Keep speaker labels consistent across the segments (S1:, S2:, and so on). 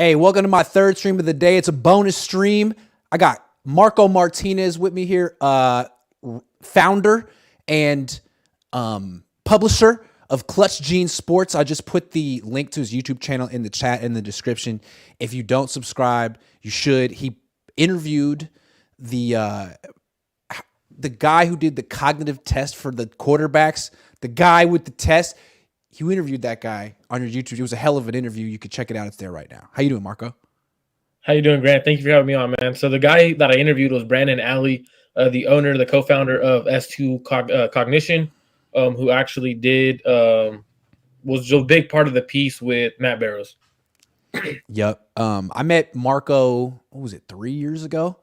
S1: Hey, welcome to my third stream of the day. It's a bonus stream. I got Marco Martinez with me here, founder and publisher of Clutch Gene Sports. I just put the link to his YouTube channel in the chat in the description. If you don't subscribe, you should. He interviewed the guy who did the cognitive test for the quarterbacks, the guy with the test. You interviewed that guy on your YouTube. It was a hell of an interview. You could check it out. It's there right now. How you doing, Marco?
S2: How you doing, Grant? Thank you for having me on, man. So the guy that I interviewed was Brandon Alley, the owner, the co-founder of S2 Cognition, who actually was a big part of the piece with Matt Barrows.
S1: Yep. I met Marco, what was it, 3 years ago?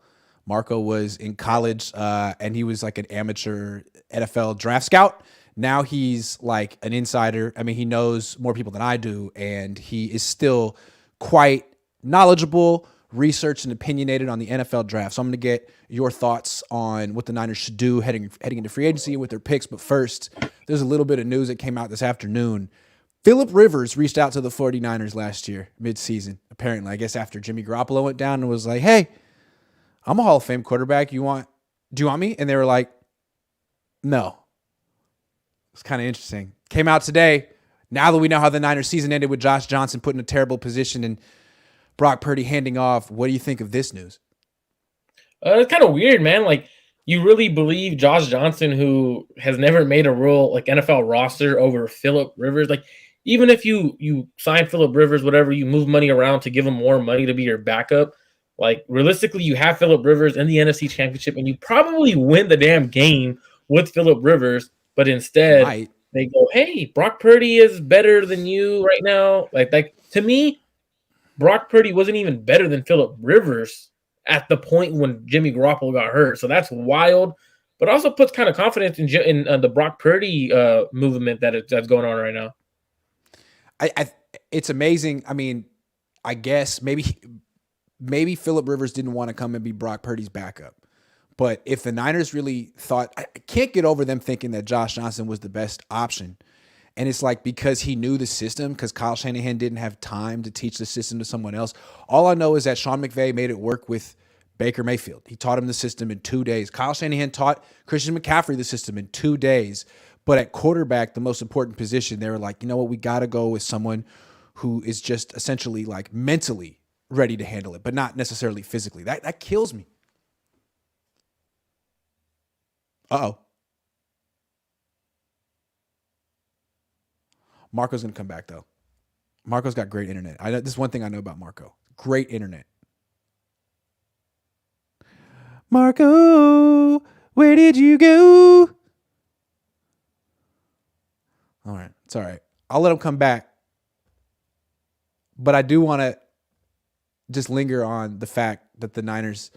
S1: Marco was in college, and he was like an amateur NFL draft scout. Now he's like an insider. I mean, he knows more people than I do, and he is still quite knowledgeable, researched, and opinionated on the NFL draft. So I'm going to get your thoughts on what the Niners should do heading into free agency and with their picks. But first, there's a little bit of news that came out this afternoon. Phillip Rivers reached out to the 49ers last year, midseason, apparently. I guess after Jimmy Garoppolo went down and was like, hey, I'm a Hall of Fame quarterback. Do you want me? And they were like, no. It's kind of interesting. Came out today. Now that we know how the Niners season ended with Josh Johnson put in a terrible position and Brock Purdy handing off, what do you think of this news?
S2: It's kind of weird, man. Like, you really believe Josh Johnson, who has never made a real like NFL roster, over Phillip Rivers? Like, even if you sign Phillip Rivers, whatever, you move money around to give him more money to be your backup. Like, realistically, you have Phillip Rivers in the NFC Championship, and you probably win the damn game with Phillip Rivers. But instead, they go, hey, Brock Purdy is better than you right now. Like to me, Brock Purdy wasn't even better than Phillip Rivers at the point when Jimmy Garoppolo got hurt. So that's wild, but also puts kind of confidence in the Brock Purdy movement that's going on right now.
S1: It's amazing. I mean, I guess maybe Phillip Rivers didn't want to come and be Brock Purdy's backup. But if the Niners really thought, I can't get over them thinking that Josh Johnson was the best option. And it's like, because he knew the system, because Kyle Shanahan didn't have time to teach the system to someone else. All I know is that Sean McVay made it work with Baker Mayfield. He taught him the system in 2 days. Kyle Shanahan taught Christian McCaffrey the system in 2 days. But at quarterback, the most important position, they were like, you know what, we got to go with someone who is just essentially like mentally ready to handle it, but not necessarily physically. That kills me. Uh-oh. Marco's going to come back, though. Marco's got great internet. This is one thing I know about Marco. Great internet. Marco, where did you go? All right. It's all right. I'll let him come back. But I do want to just linger on the fact that the Niners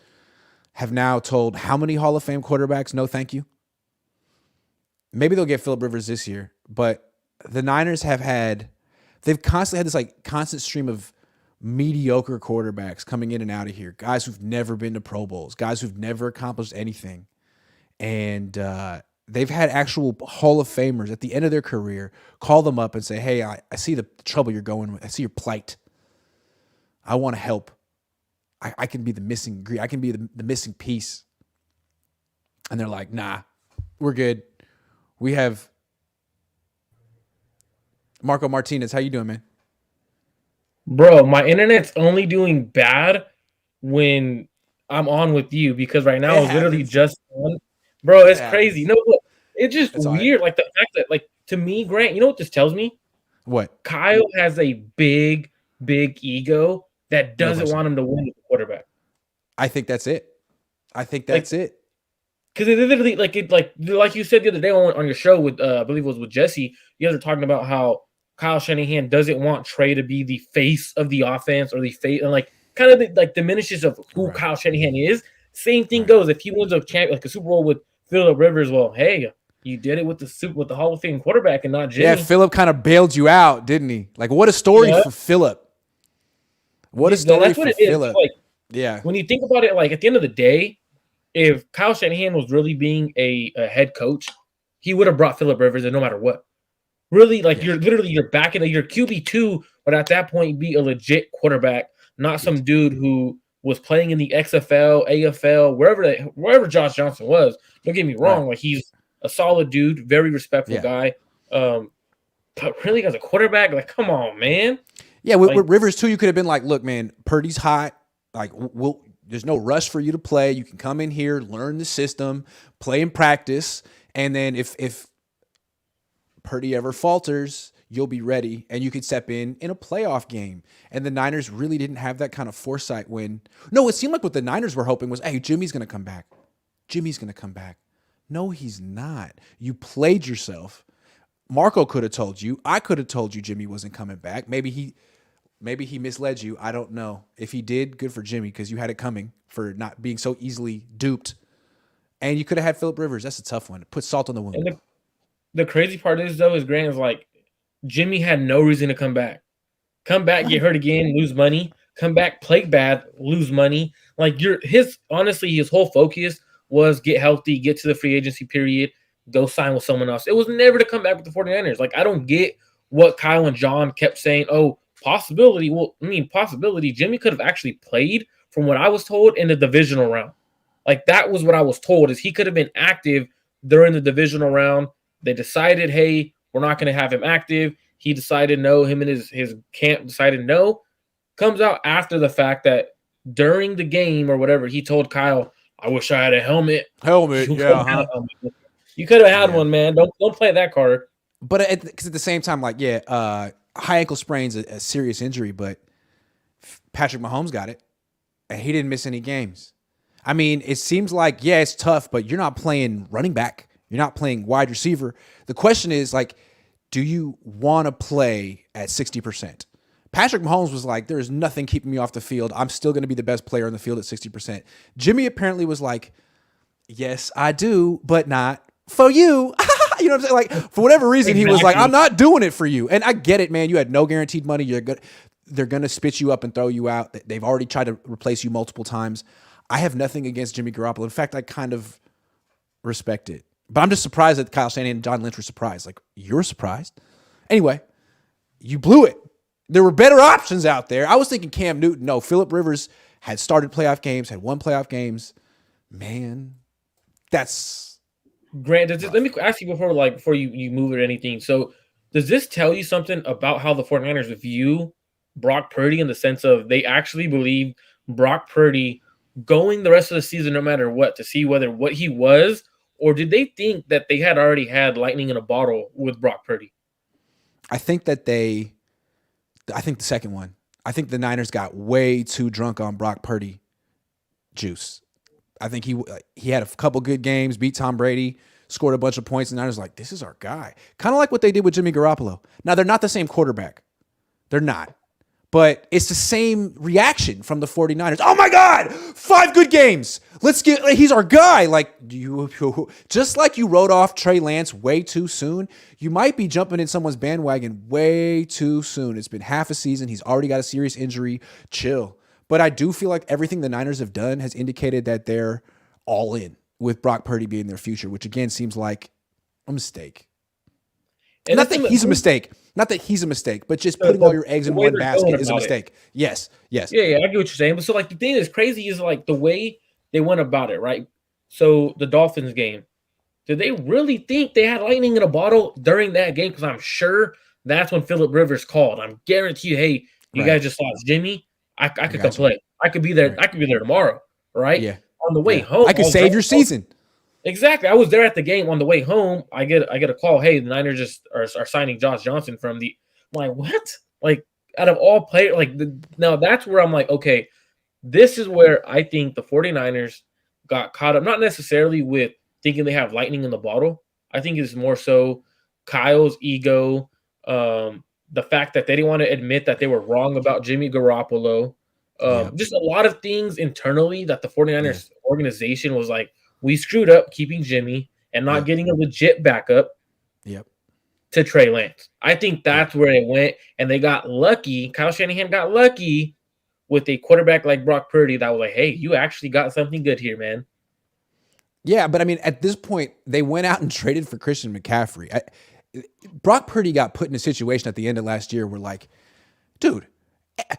S1: have now told how many Hall of Fame quarterbacks, no thank you? Maybe they'll get Phillip Rivers this year, but the Niners they've constantly had this like constant stream of mediocre quarterbacks coming in and out of here, guys who've never been to Pro Bowls, guys who've never accomplished anything. And they've had actual Hall of Famers at the end of their career call them up and say, hey, I see the trouble you're going with. I see your plight. I want to help. I can be the missing I can be the missing piece. And they're like, nah, we're good. We have Marco Martinez. How you doing, man?
S2: Bro, my internet's only doing bad when I'm on with you, because right now it's literally just on. Bro, it's crazy. No, it's just weird. Right. Like the fact that, like, to me, Grant, you know what this tells me?
S1: What?
S2: Kyle has a big ego that doesn't want him to win the quarterback.
S1: I think that's it. It.
S2: Because it literally, like you said the other day on your show with, I believe it was with Jesse, you guys were talking about how Kyle Shanahan doesn't want Trey to be the face of the offense, or the face, and like kind of diminishes of who Kyle Shanahan is. Same thing goes if he wins a Super Bowl with Phillip Rivers. Well, hey, you did it with the Hall of Fame quarterback and not Jimmy.
S1: Yeah, Phillip kind of bailed you out, didn't he? Like, what a story for Phillip. What a story for Phillip.
S2: Like, yeah. When you think about it, like at the end of the day, if Kyle Shanahan was really being a head coach, he would have brought Phillip Rivers in no matter what. Really, like you're backing your QB2, but at that point, be a legit quarterback, not some dude who was playing in the XFL, AFL, wherever Josh Johnson was. Don't get me
S1: Right.
S2: wrong, like he's a solid dude, very respectful
S1: Yeah.
S2: guy. But really, as a quarterback, like, come on, man.
S1: Yeah.
S2: Like,
S1: With Rivers too, you could have been like, look, man, Purdy's hot. Like, there's no rush for you to play. You can come in here, learn the system, play and practice, and then if Purdy ever falters, you'll be ready and you could step in a playoff game. And the Niners really didn't have that kind of foresight when, no, it seemed like what the Niners were hoping was, hey, Jimmy's going to come back. Jimmy's going to come back. No, he's not. You played yourself. Marco could have told you. I could have told you Jimmy wasn't coming back. Maybe he misled you. I don't know. If he did, good for Jimmy because you had it coming for not being so easily duped. And you could have had Phillip Rivers. That's a tough one. Put salt on the wound.
S2: and the crazy part is though, is Grant is like Jimmy had no reason to come back. Come back, get hurt again, lose money. Come back, play bad, lose money. Like his whole focus was get healthy, get to the free agency period, go sign with someone else. It was never to come back with the 49ers. Like, I don't get what Kyle and John kept saying. Oh, possibility. Well, I mean, possibility. Jimmy could have actually played, from what I was told, in the divisional round. Like, that was what I was told, is he could have been active during the divisional round. They decided, hey, we're not going to have him active. He decided no. Him and his camp decided no. Comes out after the fact that during the game or whatever, he told Kyle, I wish I had a helmet.
S1: Yeah.
S2: You could have had one, man. Don't play that card.
S1: But because at the same time, like, high ankle sprain's a serious injury, but Patrick Mahomes got it, and he didn't miss any games. I mean, it seems like, yeah, it's tough, but you're not playing running back. You're not playing wide receiver. The question is, like, do you want to play at 60%? Patrick Mahomes was like, there's nothing keeping me off the field. I'm still going to be the best player on the field at 60%. Jimmy apparently was like, yes, I do, but not for you. You know what I'm saying? Like, for whatever reason, he was like, I'm not doing it for you. And I get it, man. You had no guaranteed money. They're going to spit you up and throw you out. They've already tried to replace you multiple times. I have nothing against Jimmy Garoppolo. In fact, I kind of respect it. But I'm just surprised that Kyle Shanahan and John Lynch were surprised. Like, you're surprised? Anyway, you blew it. There were better options out there. I was thinking Cam Newton. No, Phillip Rivers had started playoff games, had won playoff games. Man, that's...
S2: Grant, let me ask you before you move or anything. So, does this tell you something about how the 49ers view Brock Purdy, in the sense of they actually believe Brock Purdy going the rest of the season no matter what, to see whether what he was, or did they think that they had already had lightning in a bottle with Brock Purdy?
S1: I think the second one. I think the Niners got way too drunk on Brock Purdy juice. I think he had a couple good games, beat Tom Brady, scored a bunch of points, and the Niners like, this is our guy. Kind of like what they did with Jimmy Garoppolo. Now, they're not the same quarterback. They're not. But it's the same reaction from the 49ers. Oh my God, 5 good games. He's our guy. Like, just like you wrote off Trey Lance way too soon, you might be jumping in someone's bandwagon way too soon. It's been half a season. He's already got a serious injury. Chill. But I do feel like everything the Niners have done has indicated that they're all in with Brock Purdy being their future, which again seems like a mistake. And not that he's a mistake. Not that he's a mistake, but just putting all your eggs in one basket is a mistake. Yes.
S2: Yeah, I get what you're saying. But so, like, the thing that's crazy is, like, the way they went about it, right? So, the Dolphins game, did they really think they had lightning in a bottle during that game? Because I'm sure that's when Phillip Rivers called. I'm guaranteed, hey, you guys just lost Jimmy. I could come play. I could be there. Right. I could be there tomorrow, right?
S1: Yeah.
S2: On the way home,
S1: I could save your season.
S2: Exactly. I was there at the game. On the way home, I get a call. Hey, the Niners just are signing Josh Johnson from the. I'm like, what? Like, out of all players, like, now that's where I'm like, okay, this is where I think the 49ers got caught up. Not necessarily with thinking they have lightning in the bottle. I think it's more so Kyle's ego, the fact that they didn't want to admit that they were wrong about Jimmy Garoppolo. Just a lot of things internally that the 49ers organization was like, we screwed up keeping Jimmy and not getting a legit backup to Trey Lance. I think that's where it went, and they got lucky. Kyle Shanahan got lucky with a quarterback like Brock Purdy that was like, hey, you actually got something good here, man.
S1: Yeah, but I mean, at this point, they went out and traded for Christian McCaffrey. Brock Purdy got put in a situation at the end of last year where, like, dude,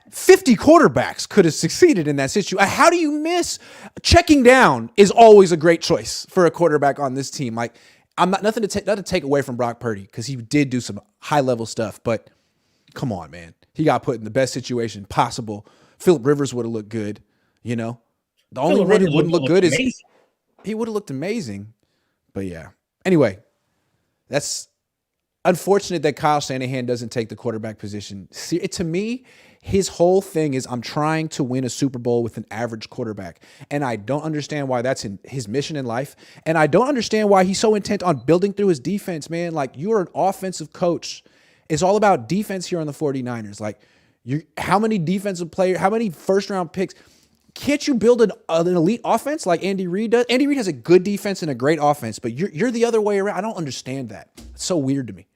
S1: 50 quarterbacks could have succeeded in that situation. How do you miss? Checking down is always a great choice for a quarterback on this team. Like, I'm not nothing to take away from Brock Purdy because he did do some high level stuff, but come on, man. He got put in the best situation possible. Phillip Rivers would have looked good, you know. The only
S2: Phillip
S1: one who
S2: Rivers
S1: wouldn't look good is
S2: amazing.
S1: he would have looked amazing. But yeah. Anyway, that's unfortunate that Kyle Shanahan doesn't take the quarterback position. See, to me, his whole thing is I'm trying to win a Super Bowl with an average quarterback. And I don't understand why that's in his mission in life. And I don't understand why he's so intent on building through his defense, man. Like, you're an offensive coach. It's all about defense here on the 49ers. Like, how many defensive players, how many first round picks? Can't you build an elite offense like Andy Reid does? Andy Reid has a good defense and a great offense, but you're the other way around. I don't understand that. It's so weird to me.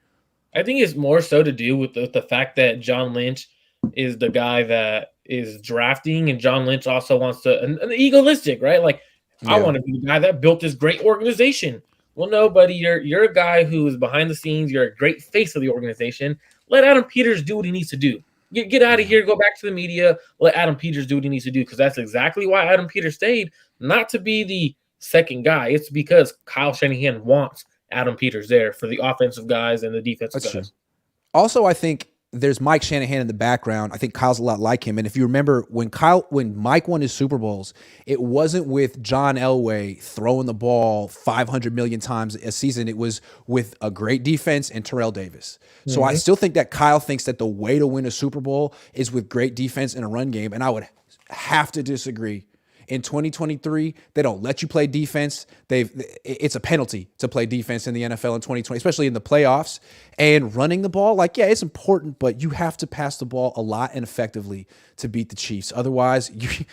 S2: I think it's more so to do with the fact that John Lynch is the guy that is drafting, and John Lynch also wants to, and egoistic, right? Like, I want to be the guy that built this great organization. Well, no, buddy, you're a guy who is behind the scenes. You're a great face of the organization. Let Adam Peters do what he needs to do. Get out of here. Go back to the media. Let Adam Peters do what he needs to do, because that's exactly why Adam Peters stayed, not to be the second guy. It's because Kyle Shanahan wants Adam Peters there for the offensive guys and the defensive guys. True.
S1: Also, I think there's Mike Shanahan in the background. I think Kyle's a lot like him. And if you remember when Mike won his Super Bowls, it wasn't with John Elway throwing the ball 500 million times a season. It was with a great defense and Terrell Davis. So I still think that Kyle thinks that the way to win a Super Bowl is with great defense and a run game. And I would have to disagree. In 2023, they don't let you play defense. It's a penalty to play defense in the NFL in 2020, especially in the playoffs. And running the ball, like, yeah, it's important, but you have to pass the ball a lot and effectively to beat the Chiefs. Otherwise, the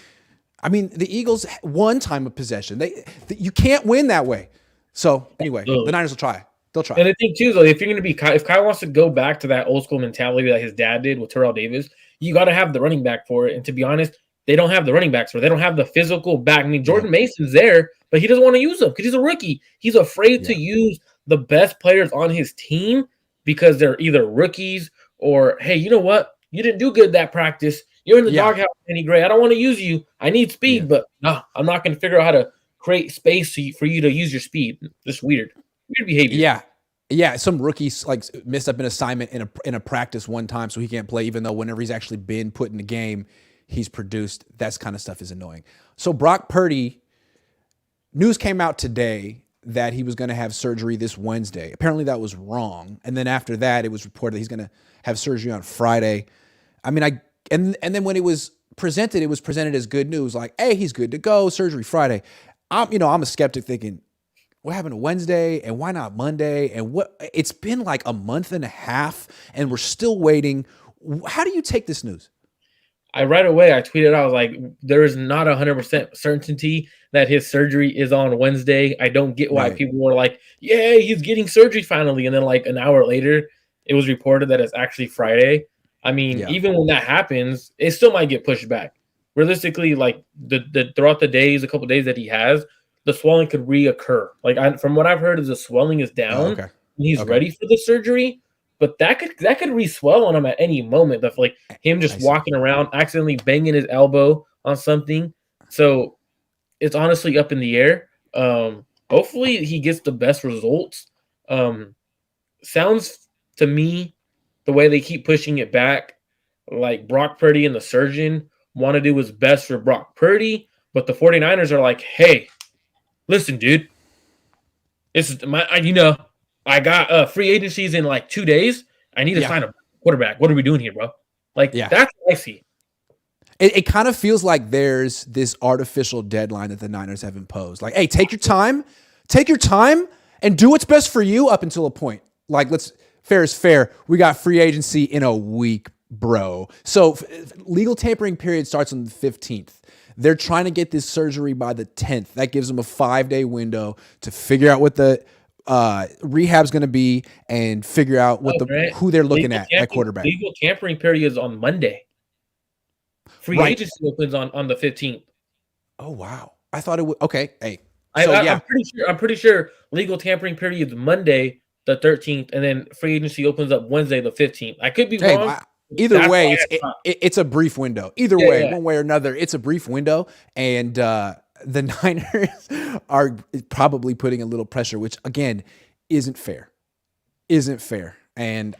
S1: Eagles won time of possession. You can't win that way. So anyway, the Niners will try. They'll try.
S2: And the thing too, though, if Kyle wants to go back to that old school mentality that his dad did with Terrell Davis, you got to have the running back for it. And to be honest, they don't have the running backs, or they don't have the physical back. I mean, Jordan Mason's there, but he doesn't want to use them because he's a rookie. He's afraid to use the best players on his team because they're either rookies or, hey, you know what? You didn't do good that practice. You're in the doghouse, Danny Gray. I don't want to use you. I need speed, but no, I'm not going to figure out how to create space for you to use your speed. Just weird behavior.
S1: Yeah, some rookies like missed up an assignment in a practice one time, so he can't play, even though whenever he's actually been put in the game, he's produced. That kind of stuff is annoying. So Brock Purdy, news came out today that he was going to have surgery this Wednesday. Apparently that was wrong. And then after that, it was reported that he's going to have surgery on Friday. I mean, and then when it was presented as good news. Like, hey, he's good to go. Surgery Friday. I'm a skeptic thinking, what happened to Wednesday and why not Monday? And it's been like a month and a half and we're still waiting. How do you take this news?
S2: Right away, I tweeted out, I was like, there is not 100% certainty that his surgery is on Wednesday. I don't get why people were like, yeah, he's getting surgery finally. And then like an hour later, it was reported that it's actually Friday. I mean, even when that happens, it still might get pushed back. Realistically, like the throughout the days, a couple days that he has, the swelling could reoccur. Like from what I've heard is the swelling is down. And he's ready for the surgery. But that could re-swell on him at any moment. Of like him just walking around, accidentally banging his elbow on something. So it's honestly up in the air. Hopefully he gets the best results. Sounds to me, the way they keep pushing it back, like Brock Purdy and the surgeon want to do what's best for Brock Purdy, but the 49ers are like, hey, listen, dude, this is I got free agencies in like 2 days. I need to sign a quarterback. What are we doing here, bro? Like, that's what I see.
S1: It kind of feels like there's this artificial deadline that the Niners have imposed. Like, hey, take your time and do what's best for you up until a point. Like, fair is fair. We got free agency in a week, bro. So legal tampering period starts on the 15th. They're trying to get this surgery by the 10th. That gives them a 5-day window to figure out what the rehab's going to be and figure out who they're looking at quarterback.
S2: Legal tampering period is on Monday. Free agency opens on the 15th.
S1: Oh wow! I thought it would. Okay, hey.
S2: I'm pretty sure legal tampering period is Monday the 13th, and then free agency opens up Wednesday the 15th. I could be wrong.
S1: Either
S2: That's
S1: way,
S2: why
S1: it's a brief window. Either
S2: yeah,
S1: way,
S2: yeah.
S1: one way or another, it's a brief window, and the Niners are probably putting a little pressure, which again isn't fair. Isn't fair. And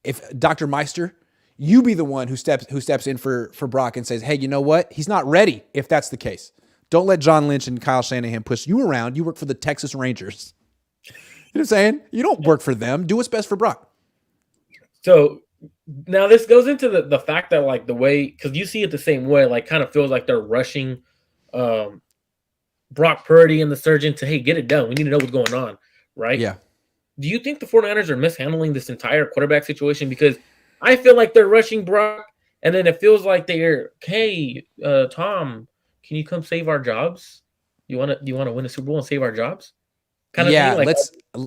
S1: if Dr. Meister, you be the one who steps in for Brock and says, hey, you know what? He's not ready. If that's the case, don't let John Lynch and Kyle Shanahan push you around. You work for the Texas Rangers. You know what I'm saying? You don't work for them. Do what's best for Brock.
S2: So now this goes into the fact that like the way, because you see it the same way, like kind of feels like they're rushing um, Brock Purdy and the surgeon to, hey, get it done. We need to know what's going on, right?
S1: Yeah.
S2: Do you think the 49ers are mishandling this entire quarterback situation? Because I feel like they're rushing Brock, and then it feels like they're, hey, Tom, can you come save our jobs? You want to win a Super Bowl and save our jobs? Kind of thing,
S1: Yeah,
S2: like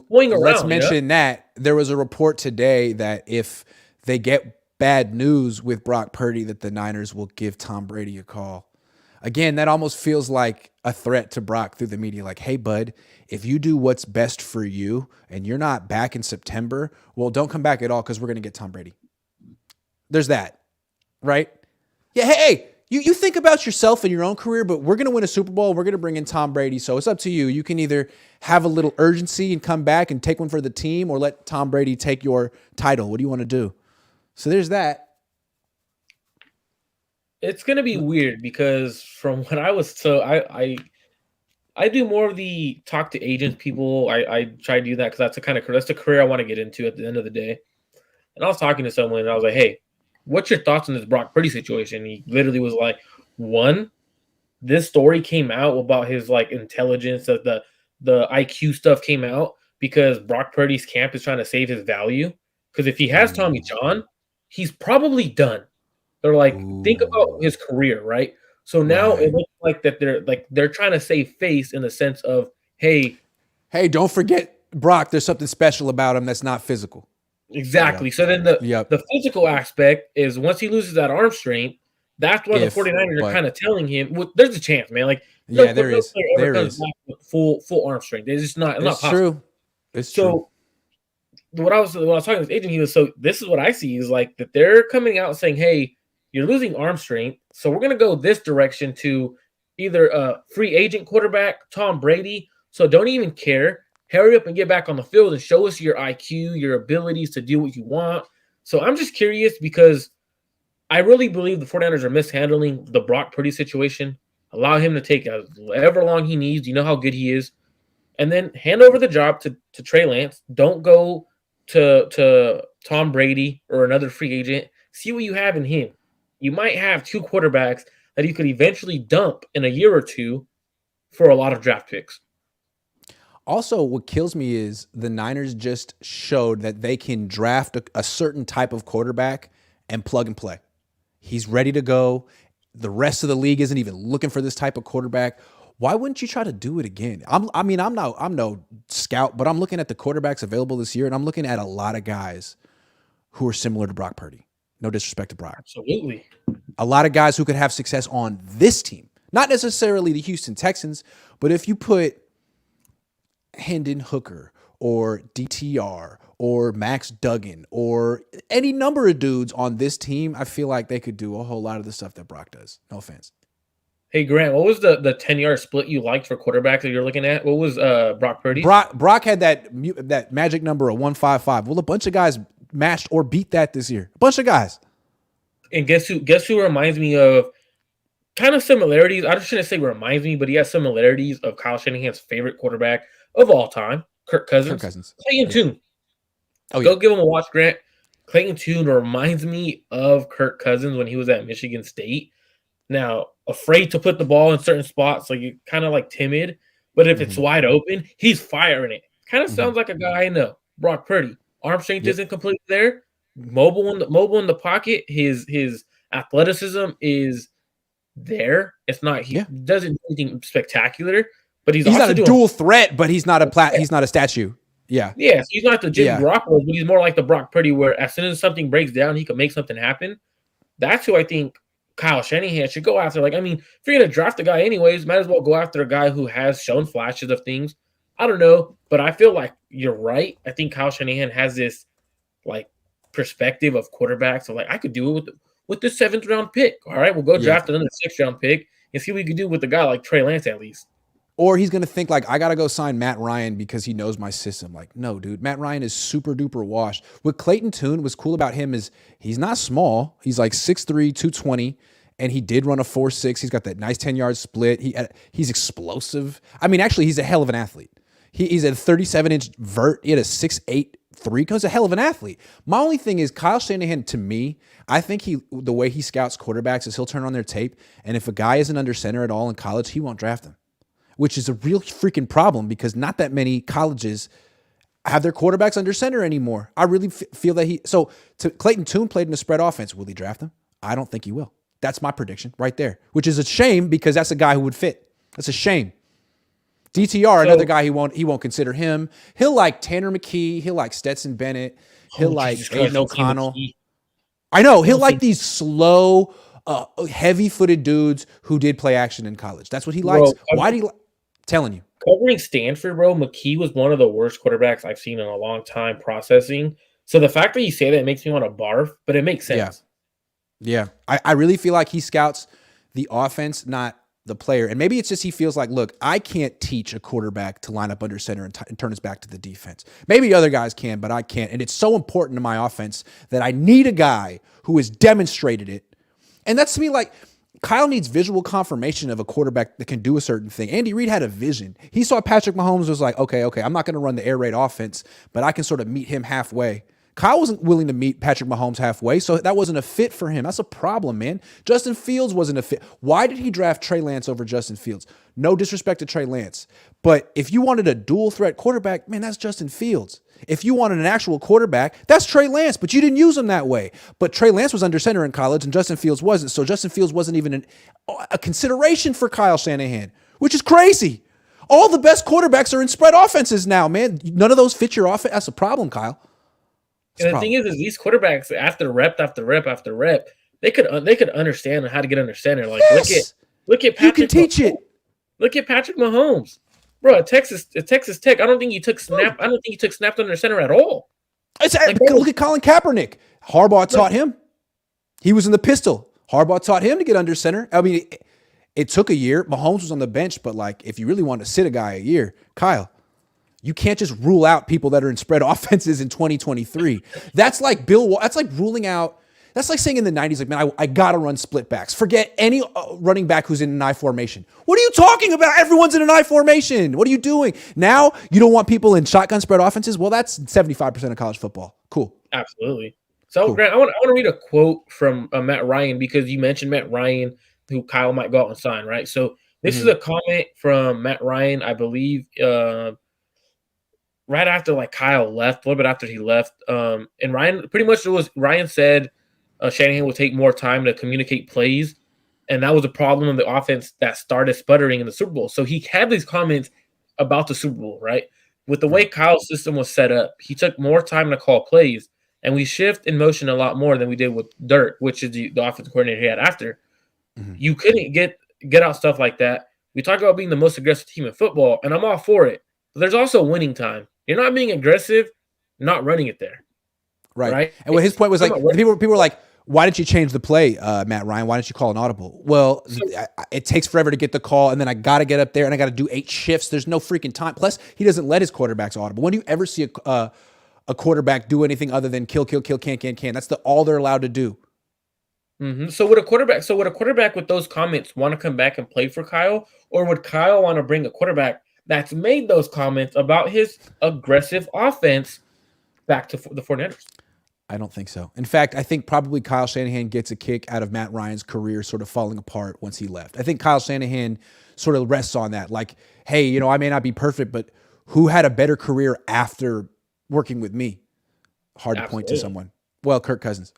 S2: going
S1: let's
S2: around,
S1: mention that there was a report today that if they get bad news with Brock Purdy, that the Niners will give Tom Brady a call. Again, that almost feels like a threat to Brock through the media. Like, hey, bud, if you do what's best for you and you're not back in September, well, don't come back at all because we're going to get Tom Brady. There's that, right? Yeah, hey, you think about yourself and your own career, but we're going to win a Super Bowl. We're going to bring in Tom Brady. So it's up to you. You can either have a little urgency and come back and take one for the team or let Tom Brady take your title. What do you want to do? So there's that.
S2: it's gonna be weird because from when I was I do more of the talk to agents people. I try to do that because that's the career I want to get into at the end of the day. And I was talking to someone and I was like, hey, what's your thoughts on this Brock Purdy situation? And he literally was like, one, this story came out about his like intelligence, that the IQ stuff came out because Brock Purdy's camp is trying to save his value. Because if he has Tommy John, he's probably done. They're like, think about
S1: Ooh,
S2: his career, right? So now it
S1: right.
S2: looks like that they're trying to save face in the sense of, hey,
S1: Hey, don't forget Brock. There's something special about him that's not physical. Yep.
S2: exactly. So then the
S1: Yep.
S2: the physical aspect is once he loses that arm strength, that's why the
S1: If,
S2: 49ers are
S1: but
S2: kind of telling him, well, there's a chance, man. Like
S1: yeah,
S2: no
S1: there
S2: player
S1: is.
S2: ever
S1: There
S2: comes
S1: is.
S2: back with full arm strength. It's just not
S1: It's
S2: possible.
S1: true. It's true.
S2: So when I was talking to this agent, he was, so this is what I see is like that they're coming out saying, hey, you're losing arm strength, so we're gonna go this direction to either a free agent quarterback, Tom Brady. So don't even care. Hurry up and get back on the field and show us your IQ, your abilities to do what you want. So I'm just curious because I really believe the 49ers are mishandling the Brock Purdy situation. Allow him to take however long he needs. You know how good he is, and then hand over the job to Trey Lance. Don't go to Tom Brady or another free agent. See what you have in him. You might have two quarterbacks that you could eventually dump in a year or two for a lot of draft picks.
S1: Also, what kills me is the Niners just showed that they can draft a certain type of quarterback and plug and play. He's ready to go. The rest of the league isn't even looking for this type of quarterback. Why wouldn't you try to do it again? I'm no scout, but I'm looking at the quarterbacks available this year, and I'm looking at a lot of guys who are similar to Brock Purdy. No disrespect to Brock.
S2: Absolutely.
S1: A lot of guys who could have success on this team, not necessarily the Houston Texans, but if you put Hendon Hooker or DTR or Max Duggan or any number of dudes on this team, I feel like they could do a whole lot of the stuff that Brock does. No offense.
S2: Hey Grant, what was the 10-yard split you liked for quarterbacks that you're looking at? What was Brock Purdy's?
S1: Brock had that magic number of 155. Well, a bunch of guys matched or beat that this year. A bunch of guys.
S2: And guess who reminds me of kind of similarities. I shouldn't say reminds me, but he has similarities of Kyle Shanahan's favorite quarterback of all time, Kirk
S1: Kirk
S2: Cousins.
S1: Cousins.
S2: Clayton
S1: Yeah.
S2: Tune.
S1: Oh
S2: Go
S1: yeah.
S2: give him a watch, Grant. Clayton Tune reminds me of Kirk Cousins when he was at Michigan State. Now, afraid to put the ball in certain spots, like you kind of like timid, but if it's
S1: Mm-hmm.
S2: wide open, he's firing it. Kind of
S1: Mm-hmm.
S2: sounds like a guy I know, Brock Purdy. Arm strength
S1: Yep.
S2: isn't completely there. Mobile in the pocket. His athleticism is there. It's not he
S1: Yeah.
S2: doesn't do anything spectacular, but he's
S1: He's not
S2: also
S1: a
S2: doing
S1: dual threat, but he's not he's not a statue. Yeah.
S2: yeah. So he's not the Jimmy
S1: Yeah.
S2: Garoppolo, but he's more like the Brock Purdy, where as soon as something breaks down, he can make something happen. That's who I think Kyle Shanahan should go after. Like, I mean, if you're gonna draft a guy anyways, might as well go after a guy who has shown flashes of things. I don't know, but I feel like you're right. I think Kyle Shanahan has this like perspective of quarterbacks. So like I could do it with the 7th-round pick. All right, we'll go
S1: Yeah.
S2: draft another 6th-round pick and see what we could do with a guy like Trey Lance at least.
S1: Or he's going to think like, I got to go sign Matt Ryan because he knows my system. Like, no, dude, Matt Ryan is super duper washed. What Clayton Tune was cool about him is he's not small. He's like 6'3", 220, and he did run a 4.6. He's got that nice 10-yard split. He's explosive. I mean, actually, he's a hell of an athlete. He's a 37-inch vert. He had a 6'8", 3. He's a hell of an athlete. My only thing is Kyle Shanahan, to me, I think the way he scouts quarterbacks is he'll turn on their tape, and if a guy isn't under center at all in college, he won't draft him, which is a real freaking problem because not that many colleges have their quarterbacks under center anymore. I really feel that Clayton Tune played in a spread offense. Will he draft him? I don't think he will. That's my prediction right there, which is a shame because that's a guy who would fit. That's a shame. DTR, another guy he won't consider him. He'll like Tanner McKee. He'll like Stetson Bennett. He'll like Aiden O'Connell. I know. He'll like these slow, heavy-footed dudes who did play action in college. That's what he likes. Why do you telling you?
S2: Covering Stanford, bro, McKee was one of the worst quarterbacks I've seen in a long time processing. So the fact that you say that makes me want to barf, but it makes sense.
S1: Yeah. I really feel like he scouts the offense, not the player. And maybe it's just he feels like, look, I can't teach a quarterback to line up under center and turn his back to the defense. Maybe other guys can, but I can't. And it's so important to my offense that I need a guy who has demonstrated it. And that's to me like Kyle needs visual confirmation of a quarterback that can do a certain thing. Andy Reid had a vision. He saw Patrick Mahomes was like, okay, I'm not going to run the air raid offense, but I can sort of meet him halfway. Kyle wasn't willing to meet Patrick Mahomes halfway, so that wasn't a fit for him. That's a problem, man. Justin Fields wasn't a fit. Why did he draft Trey Lance over Justin Fields? No disrespect to Trey Lance, but if you wanted a dual threat quarterback, man, that's Justin Fields. If you wanted an actual quarterback, that's Trey Lance, but you didn't use him that way. But Trey Lance was under center in college, and Justin Fields wasn't, so Justin Fields wasn't even a consideration for Kyle Shanahan, which is crazy. All the best quarterbacks are in spread offenses now, man. None of those fit your offense. That's a problem, Kyle.
S2: And the thing is these quarterbacks, after rep after rep after rep, they could understand how to get under center. Like look at Patrick.
S1: You can teach it.
S2: Look at Patrick Mahomes, bro. At Texas Tech, I don't think he took snaps under center at all.
S1: Look at Colin Kaepernick. Harbaugh taught him. He was in the pistol. Harbaugh taught him to get under center. I mean, it took a year. Mahomes was on the bench, but like if you really want to sit a guy a year, Kyle, you can't just rule out people that are in spread offenses in 2023. That's like that's like ruling out. That's like saying in the 90s, like, man, I got to run split backs. Forget any running back who's in an I formation. What are you talking about? Everyone's in an I formation. What are you doing? Now you don't want people in shotgun spread offenses? Well, that's 75% of college football. Cool.
S2: Absolutely. So, cool. Grant, I want to read a quote from Matt Ryan because you mentioned Matt Ryan, who Kyle might go out and sign, right? So this is a comment from Matt Ryan, I believe, right after like Kyle left, a little bit after he left. And Ryan, pretty much Ryan said Shanahan would take more time to communicate plays. And that was a problem in the offense that started sputtering in the Super Bowl. So he had these comments about the Super Bowl, right? With the way Kyle's system was set up, he took more time to call plays. And we shift in motion a lot more than we did with Dirk, which is the offensive coordinator he had after. You couldn't get out stuff like that. We talk about being the most aggressive team in football, and I'm all for it. But there's also winning time. You're not being aggressive, not running it there. Right?
S1: And what his point was like, people were like, why didn't you change the play, Matt Ryan? Why didn't you call an audible? Well, it takes forever to get the call, and then I got to get up there, and I got to do 8 shifts. There's no freaking time. Plus, he doesn't let his quarterbacks audible. When do you ever see a quarterback do anything other than kill, can? That's all they're allowed to do.
S2: So would a quarterback with those comments want to come back and play for Kyle, or would Kyle want to bring a quarterback that's made those comments about his aggressive offense back to the 49ers?
S1: I don't think so. In fact, I think probably Kyle Shanahan gets a kick out of Matt Ryan's career sort of falling apart once he left. I think Kyle Shanahan sort of rests on that. Like, hey, I may not be perfect, but who had a better career after working with me? Hard to point to someone. Well, Kirk Cousins.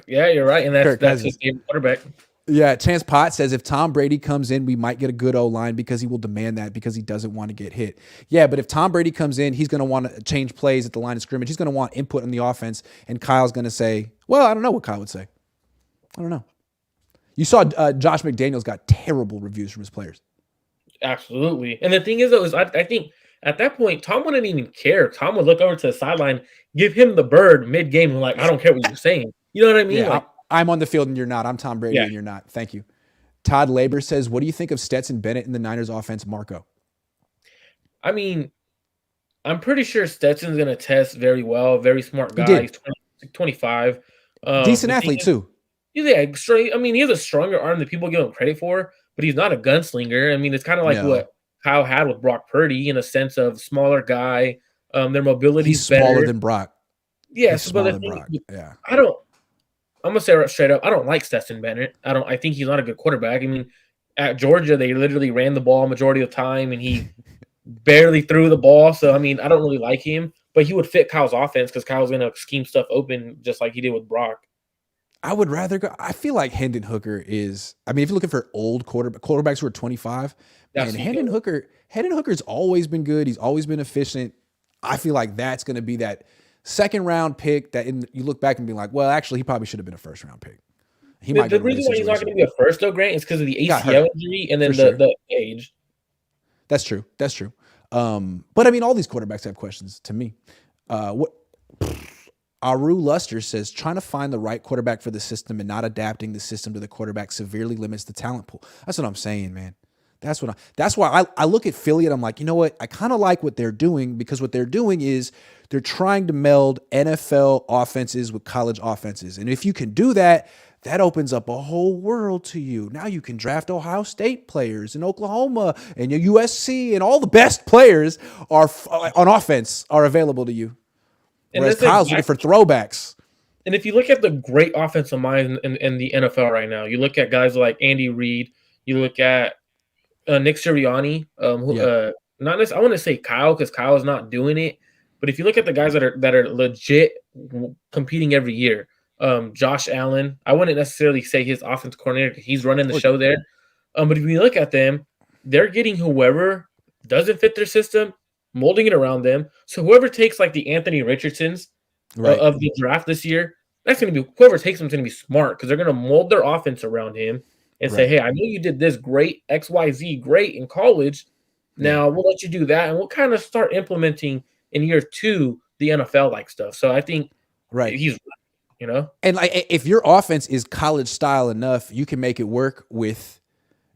S2: Yeah, you're right. And that's his favorite quarterback.
S1: Yeah, Chance Pot says if Tom Brady comes in, we might get a good O-line because he will demand that because he doesn't want to get hit. Yeah, but if Tom Brady comes in, he's going to want to change plays at the line of scrimmage. He's going to want input on the offense, and Kyle's going to say, well, I don't know what Kyle would say. I don't know. You saw Josh McDaniels got terrible reviews from his players.
S2: Absolutely. And the thing is, though, is I think At that point, Tom wouldn't even care. Tom would look over to the sideline, give him the bird mid-game, and like, I don't care what you're saying. You know what I mean?
S1: Yeah,
S2: Like,
S1: I'm on the field and you're not. I'm Tom Brady
S2: yeah.
S1: and you're not. Thank you. Todd Labor says, what do you think of Stetson Bennett in the Niners offense, Marco?
S2: I mean, I'm pretty sure Stetson's going to test very well. Very smart
S1: He
S2: guy.
S1: did.
S2: He's 25.
S1: Decent
S2: The thing
S1: athlete
S2: is,
S1: too.
S2: yeah, straight. I mean, he has a stronger arm than people give him credit for, but he's not a gunslinger. I mean, it's kind of like
S1: No,
S2: what Kyle had with Brock Purdy in a sense of smaller guy. Their
S1: he's
S2: mobility's
S1: smaller
S2: better.
S1: than Brock. He's
S2: Yes, but
S1: smaller
S2: the
S1: than
S2: thing,
S1: Brock. Yeah.
S2: I don't. I'm gonna say right straight up, I don't like Stetson Bennett. I don't. I think he's not a good quarterback. I mean, at Georgia, they literally ran the ball majority of the time, and he barely threw the ball. So I mean, I don't really like him, but he would fit Kyle's offense because Kyle's gonna scheme stuff open just like he did with Brock.
S1: I would rather go. I feel like Hendon Hooker is. I mean, if you're looking for old quarterbacks who are 25,
S2: That's
S1: man,
S2: who you go.
S1: Hendon Hooker's always been good. He's always been efficient. I feel like that's going to be that second round pick that you look back and be like, well, actually, he probably should have been a first round pick. He
S2: The,
S1: might go
S2: the
S1: to a good
S2: reason why he's not going to
S1: situation.
S2: be a first though, Grant, is because of the
S1: He got
S2: ACL
S1: hurt
S2: injury and then
S1: for sure.
S2: the age.
S1: That's true. That's true. But I mean, all these quarterbacks have questions to me. What Aru Luster says, trying to find the right quarterback for the system and not adapting the system to the quarterback severely limits the talent pool. That's what I'm saying, man. That's why I look at Philly and I'm like, you know what? I kind of like what they're doing because what they're doing is they're trying to meld NFL offenses with college offenses. And if you can do that, that opens up a whole world to you. Now you can draft Ohio State players and Oklahoma and your USC and all the best players are on offense are available to you.
S2: And
S1: Whereas
S2: that's
S1: Kyle's looking for
S2: exactly.
S1: throwbacks.
S2: And if you look at the great offensive minds in the NFL right now, you look at guys like Andy Reid, you look at Nick Sirianni,
S1: Yep.
S2: not necessarily, I want to say Kyle because Kyle is not doing it, but if you look at the guys that are legit competing every year, Josh Allen, I wouldn't necessarily say his offense coordinator, he's running the show there, but if you look at them, they're getting whoever doesn't fit their system, molding it around them. So whoever takes like the Anthony Richardsons
S1: Right.
S2: of the draft this year, that's going to be whoever takes him is going to be smart because they're going to mold their offense around him and say,
S1: Right.
S2: hey, I know you did this great XYZ great in college.
S1: Yeah.
S2: Now we'll let you do that and we'll kind of start implementing in year 2 the NFL like stuff. So I think
S1: Right.
S2: he's, you know,
S1: And like if your offense is college style enough, you can make it work with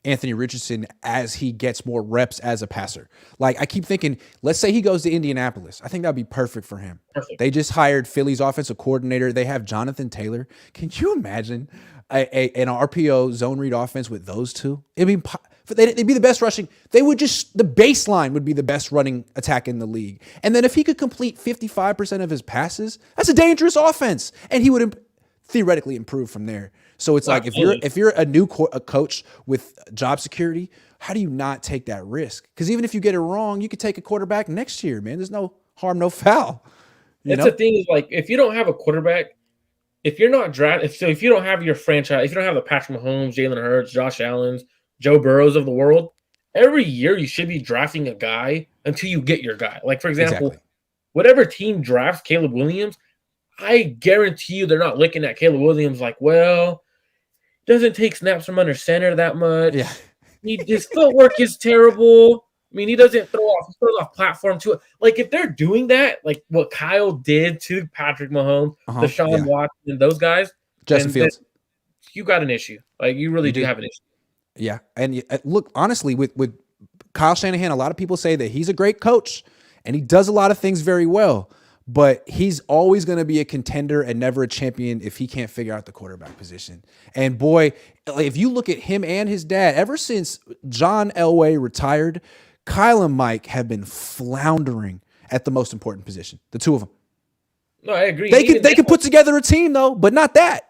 S1: Anthony Richardson as he gets more reps as a passer. Like I keep thinking, let's say he goes to Indianapolis. I think that'd be perfect for him.
S2: perfect.
S1: They just hired Philly's offensive coordinator. They have Jonathan Taylor. Can you imagine an RPO zone read offense with those two? I mean, they'd be the best rushing. They would just, the baseline would be the best running attack in the league. And then if he could complete 55% of his passes, that's a dangerous offense. And he would theoretically improve from there. So it's like if you're a new coach with job security, how do you not take that risk? Because even if you get it wrong, you could take a quarterback next year, man. There's no harm, no foul.
S2: It's the thing is like if you don't have a quarterback, if you're not if you don't have your franchise, if you don't have the Patrick Mahomes, Jalen Hurts, Josh Allen's, Joe Burrows of the world, every year you should be drafting a guy until you get your guy. Like for example,
S1: Exactly.
S2: whatever team drafts Caleb Williams, I guarantee you they're not looking at Caleb Williams like, well, doesn't take snaps from under center that much.
S1: Yeah.
S2: His footwork is terrible. I mean, he doesn't throw off platform to it. Like if they're doing that, like what Kyle did to Patrick Mahomes, Deshaun Watson, and those guys,
S1: Justin
S2: then
S1: Fields.
S2: you got an issue. Like you really do have an issue.
S1: Yeah. And look, honestly, with Kyle Shanahan, a lot of people say that he's a great coach and he does a lot of things very well, but he's always going to be a contender and never a champion if he can't figure out the quarterback position. And boy, if you look at him and his dad, ever since John Elway retired, Kyle and Mike have been floundering at the most important position. The two of them.
S2: No, I agree.
S1: They could put together a team though, but not that.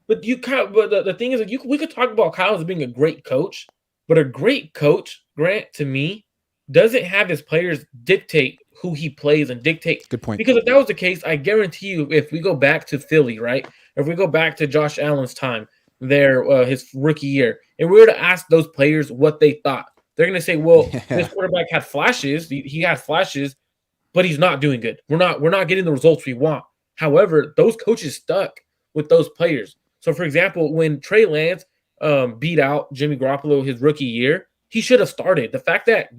S2: But the thing is that we could talk about Kyle as being a great coach, but a great coach, Grant, to me, doesn't have his players dictate who he plays and dictate.
S1: Good point.
S2: Because if that was the case, I guarantee you, if we go back to Philly, right? If we go back to Josh Allen's time, his rookie year, and we were to ask those players what they thought, they're going to say, "Well, this quarterback had flashes. He had flashes, but he's not doing good. We're not getting the results we want." However, those coaches stuck with those players. So, for example, when Trey Lance beat out Jimmy Garoppolo his rookie year, he should have started. The fact that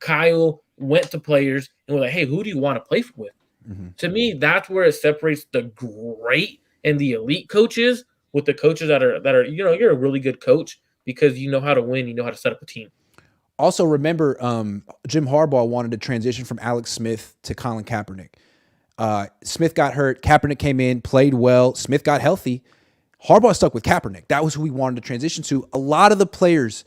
S2: Kyle went to players and was like, hey, who do you want to play with?
S1: Mm-hmm.
S2: To me, that's where it separates the great and the elite coaches with the coaches that are you're a really good coach because you know how to win, you know how to set up a team.
S1: Also, remember, Jim Harbaugh wanted to transition from Alex Smith to Colin Kaepernick. Smith got hurt. Kaepernick came in, played well. Smith got healthy. Harbaugh stuck with Kaepernick. That was who we wanted to transition to. A lot of the players,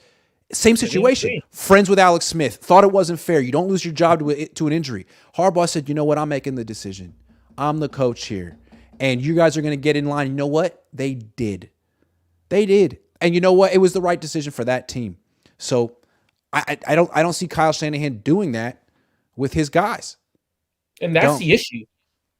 S1: same situation. Friends with Alex Smith, thought it wasn't fair. You don't lose your job to an injury. Harbaugh said, you know what? I'm making the decision. I'm the coach here. And you guys are going to get in line. You know what? They did. They did. And you know what? It was the right decision for that team. So I don't see Kyle Shanahan doing that with his guys.
S2: And that's the issue.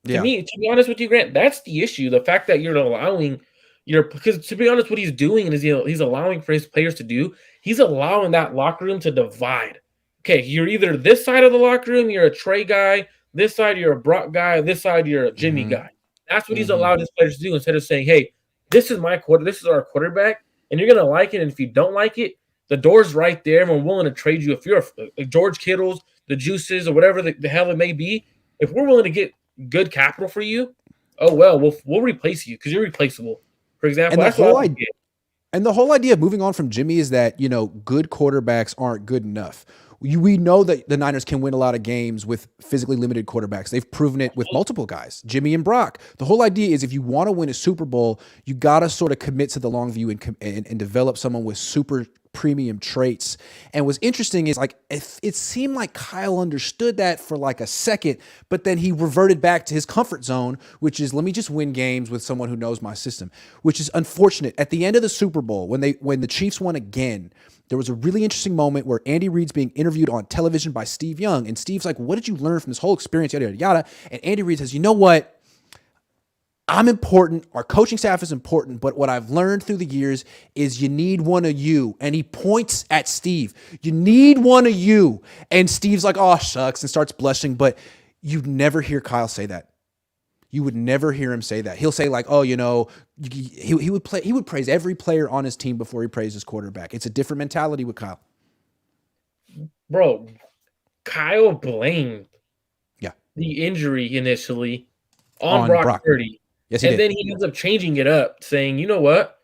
S2: To me, to be honest with you, Grant, that's the issue. The fact that you're allowing because to be honest, what he's doing is he's allowing for his players to do. He's allowing that locker room to divide. Okay, you're either this side of the locker room, you're a Trey guy. This side, you're a Brock guy. This side, you're a Jimmy guy. That's what he's allowed his players to do instead of saying, hey, this is our quarterback, and you're going to like it. And if you don't like it, the door's right there, and we're willing to trade you. If you're a George Kittle's, the Juices, or whatever the hell it may be, if we're willing to get good capital for you, oh, well, we'll replace you because you're replaceable. For example,
S1: and the whole idea of moving on from Jimmy is that, good quarterbacks aren't good enough. We know that the Niners can win a lot of games with physically limited quarterbacks. They've proven it with multiple guys, Jimmy and Brock. The whole idea is if you want to win a Super Bowl, you got to sort of commit to the long view and develop someone with super premium traits. And what's interesting is it seemed like Kyle understood that for a second, but then he reverted back to his comfort zone, which is let me just win games with someone who knows my system, which is unfortunate. At the end of the Super Bowl, when the Chiefs won again, there was a really interesting moment where Andy Reid's being interviewed on television by Steve Young, and Steve's like, what did you learn from this whole experience, yada, yada, yada. And Andy Reid says, you know what? I'm important. Our coaching staff is important. But what I've learned through the years is you need one of you. And he points at Steve. You need one of you. And Steve's like, oh, shucks, and starts blushing. But you'd never hear Kyle say that. You would never hear him say that. He'll say oh, he would praise every player on his team before he praised his quarterback. It's a different mentality with Kyle.
S2: Bro, Kyle blamed the injury initially on Brock Purdy.
S1: Yes, he did.
S2: Then he ends up changing it up, saying, you know what?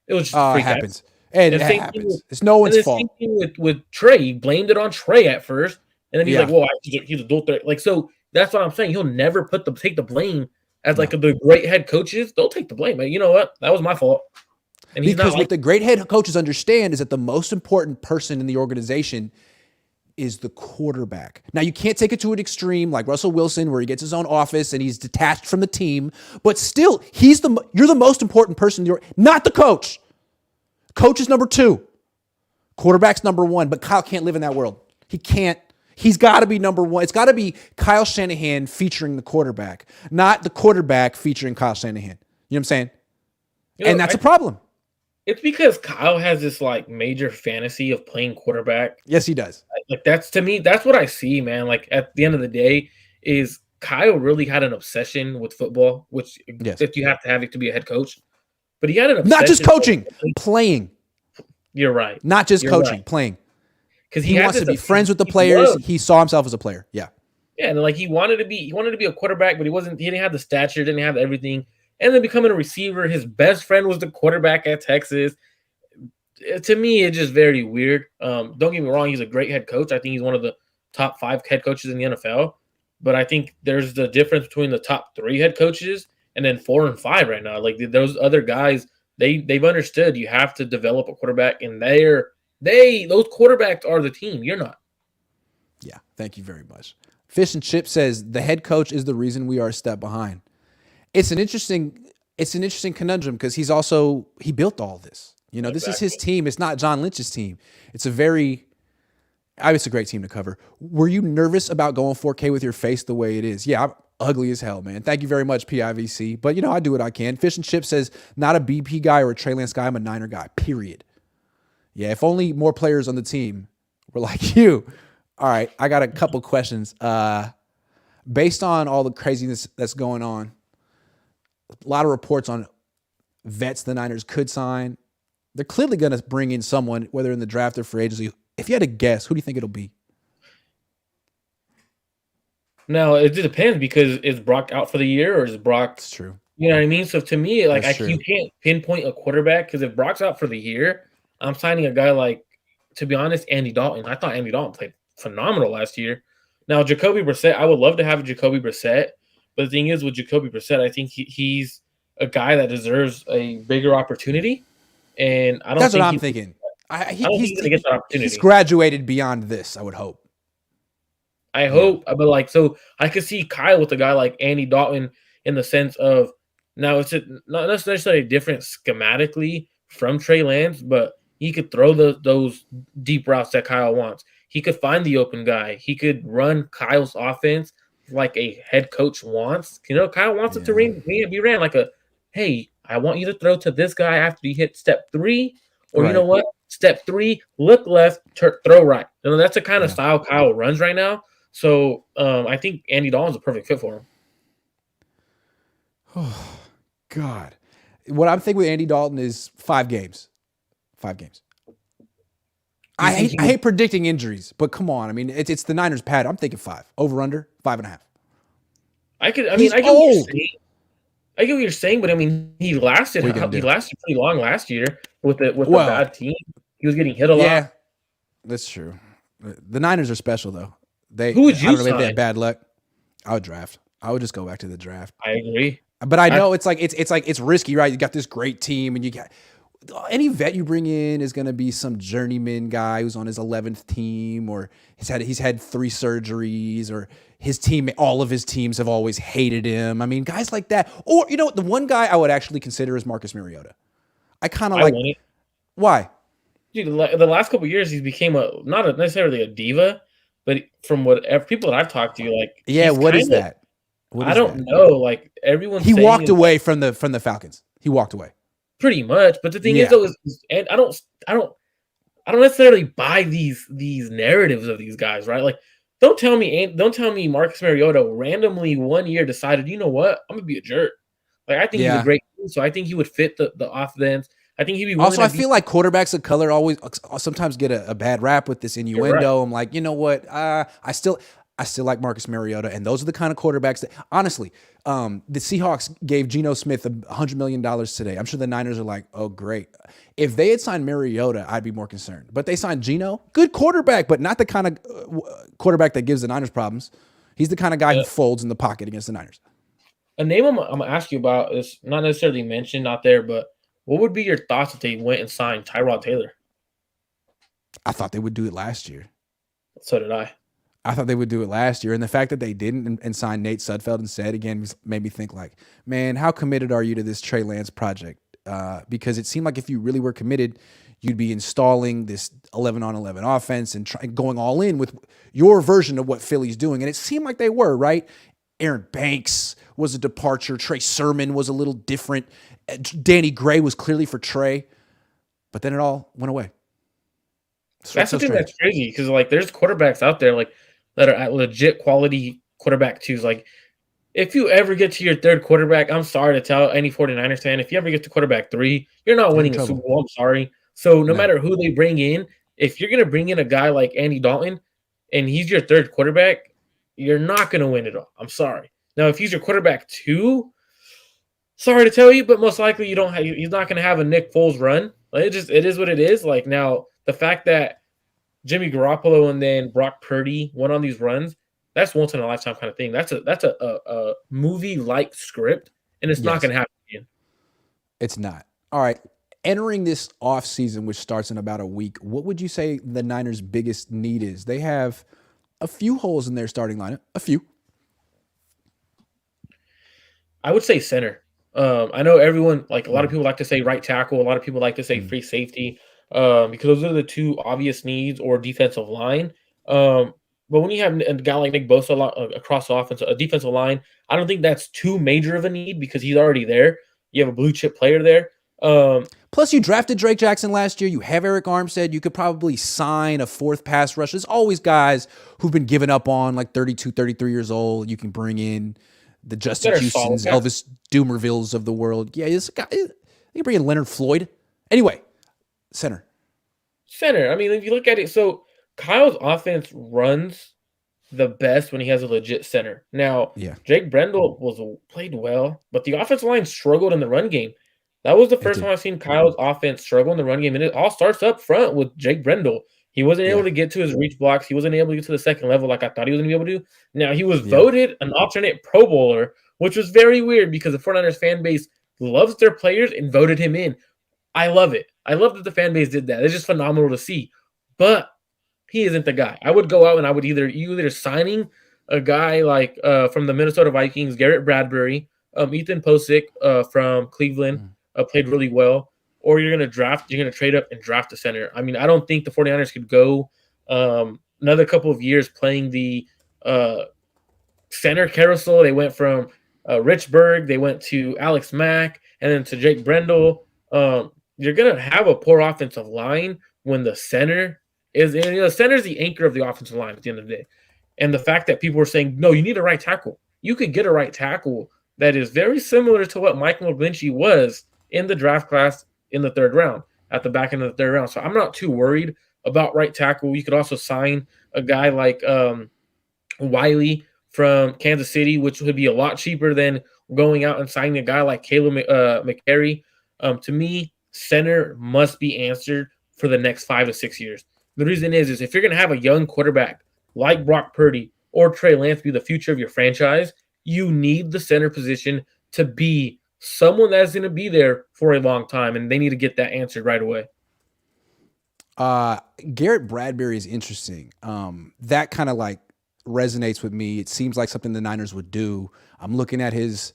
S2: It was just a freak
S1: happens. And it happens. It's no one's fault.
S2: Same thing with Trey. He blamed it on Trey at first. And then he's like, well, he's a dual threat. So that's what I'm saying. He'll never take the blame as the great head coaches. They'll take the blame. You know what? That was my fault. And
S1: because what the great head coaches understand is that the most important person in the organization is the quarterback. Now, you can't take it to an extreme like Russell Wilson where he gets his own office and he's detached from the team, but still, you're the most important person, not the coach. Coach is number 2. Quarterback's number 1, but Kyle can't live in that world. He can't. He's got to be number 1. It's got to be Kyle Shanahan featuring the quarterback, not the quarterback featuring Kyle Shanahan. You know what I'm saying? And that's a problem.
S2: It's because Kyle has this major fantasy of playing quarterback.
S1: Yes, he does.
S2: That's to me, that's what I see, man. At the end of the day, is Kyle really had an obsession with football, which if you have to have it to be a head coach. But he had an obsession.
S1: Not just coaching, playing.
S2: You're right.
S1: Not just coaching, playing.
S2: Because
S1: he wants to be friends with the players. He saw himself as a player. Yeah.
S2: Yeah, and he wanted to be a quarterback, but he didn't have the stature, didn't have everything. And then becoming a receiver, his best friend was the quarterback at Texas. To me, it's just very weird. Don't get me wrong, he's a great head coach. I think he's one of the top 5 head coaches in the NFL. But I think there's the difference between the top 3 head coaches and then 4 and 5 right now. Those other guys, they've understood you have to develop a quarterback, and those quarterbacks are the team. You're not.
S1: Yeah, thank you very much. Fish and Chip says the head coach is the reason we are a step behind. It's an interesting conundrum because he built all this. Exactly. This is his team. It's not John Lynch's team. It's a great team to cover. Were you nervous about going 4K with your face the way it is? Yeah, I'm ugly as hell, man. Thank you very much, PIVC. But, I do what I can. Fish and Chip says, not a BP guy or a Trey Lance guy. I'm a Niner guy, period. Yeah, if only more players on the team were like you. All right, I got a couple questions. Based on all the craziness that's going on, a lot of reports on vets the Niners could sign. They're clearly going to bring in someone, whether in the draft or free agency. If you had to guess, who do you think it'll be?
S2: Now it just depends because is Brock out for the year or is Brock,
S1: It's true.
S2: you know what I mean? So to me, like
S1: That's
S2: you
S1: true.
S2: can't pinpoint a quarterback because if Brock's out for the year, I'm signing a guy like, to be honest, Andy Dalton. I thought Andy Dalton played phenomenal last year. Now Jacoby Brissett, I would love to have Jacoby Brissett, but the thing is with Jacoby Brissett, I think he's a guy that deserves a bigger opportunity, and I don't
S1: That's what
S2: think
S1: I'm thinking.
S2: I don't think he's gonna get that
S1: He's
S2: opportunity.
S1: graduated beyond this, I would hope.
S2: I
S1: Yeah.
S2: hope, but like, so I could see Kyle with a guy like Andy Dalton in the sense of now it's not necessarily different schematically from Trey Lance, but he could throw those deep routes that Kyle wants. He could find the open guy. He could run Kyle's offense like a head coach wants. You know, Kyle wants it to
S1: Yeah.
S2: be ran like a, hey, I want you to throw to this guy after you hit step 3, or you know
S1: Right.
S2: what? Step 3, look left, throw right. You know, that's the kind of
S1: Yeah.
S2: style Kyle runs right now. So I think Andy Dalton's a perfect fit for him.
S1: Oh, God. What I'm thinking with Andy Dalton is 5 games. 5 games.
S2: You think he
S1: I
S2: would?
S1: hate predicting injuries, but come on. I mean, it's the Niners pad. I'm thinking 5. Over under 5.5.
S2: I could. I mean,
S1: He's
S2: I get what you're
S1: old.
S2: saying. I get what you're saying, but I mean, he lasted.
S1: What are you gonna
S2: He
S1: do?
S2: lasted pretty long last year with a
S1: Well,
S2: bad team. He was getting hit a
S1: yeah,
S2: lot.
S1: that's true. The Niners are special though.
S2: Who would
S1: I
S2: you
S1: don't know, maybe they have
S2: sign?
S1: bad luck. I would draft. I would just go back to the draft.
S2: I agree.
S1: But I
S2: I,
S1: know it's risky, right? You got this great team, and you got any vet you bring in is going to be some journeyman guy who's on his 11th team, or he's had 3 surgeries, or all of his teams have always hated him. I mean, guys like that. Or the one guy I would actually consider is Marcus Mariota. I kind of
S2: I
S1: like
S2: want it.
S1: why?
S2: Dude, the last couple of years, he's became not necessarily a diva, but from whatever people that I've talked to, like
S1: Yeah,
S2: he's
S1: what is
S2: kind of,
S1: that? What
S2: I
S1: is
S2: don't
S1: that?
S2: know. Like everyone's
S1: He
S2: saying
S1: walked
S2: is like
S1: away from the Falcons. He walked away.
S2: pretty much. But the thing is,
S1: Yeah.
S2: though, and I don't necessarily buy these narratives of these guys, right? Like, don't tell me Marcus Mariota randomly one year decided, you know what, I'm gonna be a jerk. Like, I think he's a
S1: Yeah.
S2: great dude, so I think he would fit the offense. I think he'd be willing
S1: Also,
S2: to
S1: I
S2: be.
S1: feel like quarterbacks of color always sometimes get a bad rap with this
S2: You're right.
S1: innuendo. I'm like, you know what? I still like Marcus Mariota, and those are the kind of quarterbacks that, honestly, the Seahawks gave Geno Smith $100 million today. I'm sure the Niners are like, oh, great. If they had signed Mariota, I'd be more concerned. But they signed Geno, good quarterback, but not the kind of quarterback that gives the Niners problems. He's the kind of guy who
S2: Uh,
S1: folds in the pocket against the Niners.
S2: a name I'm gonna ask you about is not necessarily mentioned out there, but what would be your thoughts if they went and signed Tyrod Taylor?
S1: I thought they would do it last year.
S2: So did I.
S1: I thought they would do it last year. And the fact that they didn't and signed Nate Sudfeld instead, again, made me think like, man, how committed are you to this Trey Lance project? Because it seemed like if you really were committed, you'd be installing this 11-on-11 offense and going all in with your version of what Philly's doing. And it seemed like they were, right? Aaron Banks was a departure. Trey Sermon was a little different. Danny Gray was clearly for Trey. But then it all went away.
S2: That's
S1: So
S2: the thing that's
S1: strange.
S2: crazy because like there's quarterbacks out there like that are at legit quality quarterback twos. Like if you ever get to your third quarterback, I'm sorry to tell any 49ers fan, if you ever get to quarterback 3, you're not
S1: You're in
S2: winning a Super
S1: trouble.
S2: Bowl. I'm sorry. So no
S1: No.
S2: matter who they bring in, if you're gonna bring in a guy like Andy Dalton and he's your third quarterback, you're not gonna win it all. I'm sorry. Now if he's your quarterback 2, sorry to tell you, but most likely you don't have, he's not gonna have a Nick Foles run. Like it is what it is. Like now the fact that Jimmy Garoppolo and then Brock Purdy went on these runs, that's once in a lifetime kind of thing. That's a movie like script, and it's not
S1: Yes.
S2: going to happen again.
S1: It's not. All right. Entering this offseason, which starts in about a week, what would you say the Niners' biggest need is? They have a few holes in their starting lineup. A few.
S2: I would say center. I know everyone like a lot of people like to say right tackle. A lot of people like to say
S1: Mm.
S2: free safety because those are the two obvious needs or defensive line. Um, but when you have a guy like Nick Bosa across the offense, a defensive line, I don't think that's too major of a need because he's already there. You have a blue chip player there.
S1: Plus, you drafted Drake Jackson last year. You have Eric Armstead. You could probably sign a fourth pass rush. There's always guys who've been given up on, like 32, 33 years old. You can bring in the Justin
S2: That are solid
S1: Houstons,
S2: guys.
S1: Elvis Doomervilles of the world. Yeah, this guy. You can bring in Leonard Floyd. Anyway, center.
S2: Center. I mean, if you look at it, so Kyle's offense runs the best when he has a legit center. Now,
S1: Yeah,
S2: Jake Brendel played well, but the offensive line struggled in the run game. That was the
S1: it
S2: first
S1: did.
S2: time I've seen Kyle's offense struggle in the run game, and it all starts up front with Jake Brendel. He wasn't able
S1: Yeah,
S2: to get to his reach blocks. He wasn't able to get to the second level like I thought he was going to be able to. Now, he was
S1: yeah.
S2: voted an alternate Pro Bowler, which was very weird because the 49ers fan base loves their players and voted him in. I love it. I love that the fan base did that. It's just phenomenal to see. But he isn't the guy. I would go out and I would either signing a guy like from the Minnesota Vikings, Garrett Bradbury, Ethan Posick from Cleveland
S1: Mm.
S2: played really well, or you're gonna trade up and draft a center. I mean, I don't think the 49ers could go another couple of years playing the uh, center carousel. They went from Richburg, they went to Alex Mack, and then to Jake Brendel. You're gonna have a poor offensive line when the center is, and, the center is the anchor of the offensive line at the end of the day. And the fact that people were saying, no, you need a right tackle. You could get a right tackle that is very similar to what Michael McGlinchey was in the draft class in the third round, at the back end of the third round. So I'm not too worried about right tackle. You could also sign a guy like Wiley from Kansas City, which would be a lot cheaper than going out and signing a guy like Caleb McCary. To me, center must be answered for the next 5 to 6 years. The reason is if you're going to have a young quarterback like Brock Purdy or Trey Lance be the future of your franchise, you need the center position to be someone that's going to be there for a long time, and they need to get that answered right away.
S1: Garrett Bradbury is interesting. That kind of like resonates with me. It seems like something the Niners would do. I'm looking at his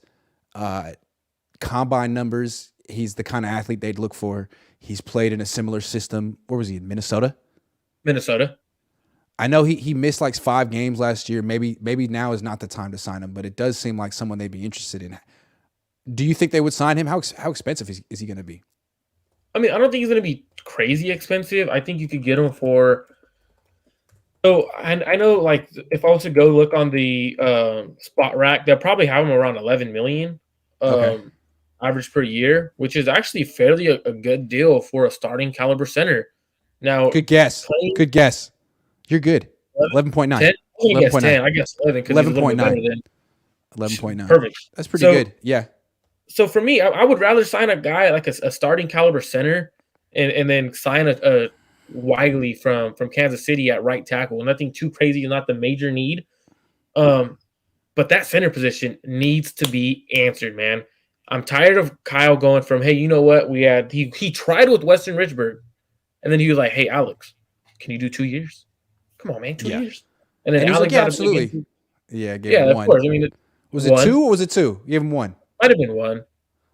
S1: combine numbers. He's the kind of athlete they'd look for. He's played in a similar system. Where was he, in Minnesota?
S2: Minnesota.
S1: I know he missed like 5 games last year. Maybe now is not the time to sign him, but it does seem like someone they'd be interested in. Do you think they would sign him? How expensive is he going to be?
S2: I mean, I don't think he's going to be crazy expensive. I think you could get him for. So I know, like, if I was to go look on the spot rack, they'll probably have him around 11 million
S1: Okay.
S2: average per year, which is actually fairly a good deal for a starting caliber center. Now,
S1: Good guess.
S2: playing
S1: Good guess. You're good. 11.9.
S2: 10, I guess
S1: 11.9.
S2: 10. I guess 11 because he's a little bit better
S1: 11.9.
S2: than
S1: 11.9.
S2: perfect.
S1: That's pretty
S2: So
S1: good. Yeah.
S2: So for me, I would rather sign a guy like a starting caliber center, and then sign a Wiley from Kansas City at right tackle. Nothing too crazy, not the major need. But that center position needs to be answered, man. I'm tired of Kyle going from, hey, you know what? He tried with Western Richburg, and then he was like, hey, Alex, can you do 2 years? Come on, man, 2 years. And then
S1: And he was like,
S2: Alex
S1: yeah,
S2: got
S1: absolutely. Yeah, gave
S2: yeah,
S1: him
S2: of
S1: one.
S2: course. I mean,
S1: Was it
S2: one
S1: 2 or was it 2? You gave him 1.
S2: might have been one.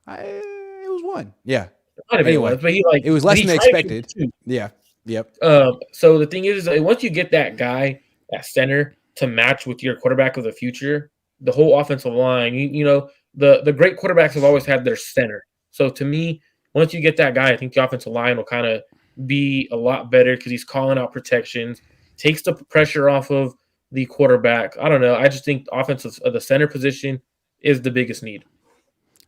S1: It was 1. Yeah.
S2: Might have been
S1: Anyway,
S2: one, but
S1: it was
S2: but
S1: less
S2: he
S1: than they
S2: tried to give
S1: expected.
S2: 2.
S1: Yeah. Yep.
S2: So the thing is that once you get that guy, that center, to match with your quarterback of the future, the whole offensive line, the great quarterbacks have always had their center. So to me, once you get that guy, I think the offensive line will kind of be a lot better because he's calling out protections, takes the pressure off of the quarterback. I don't know. I just think the center position is the biggest need.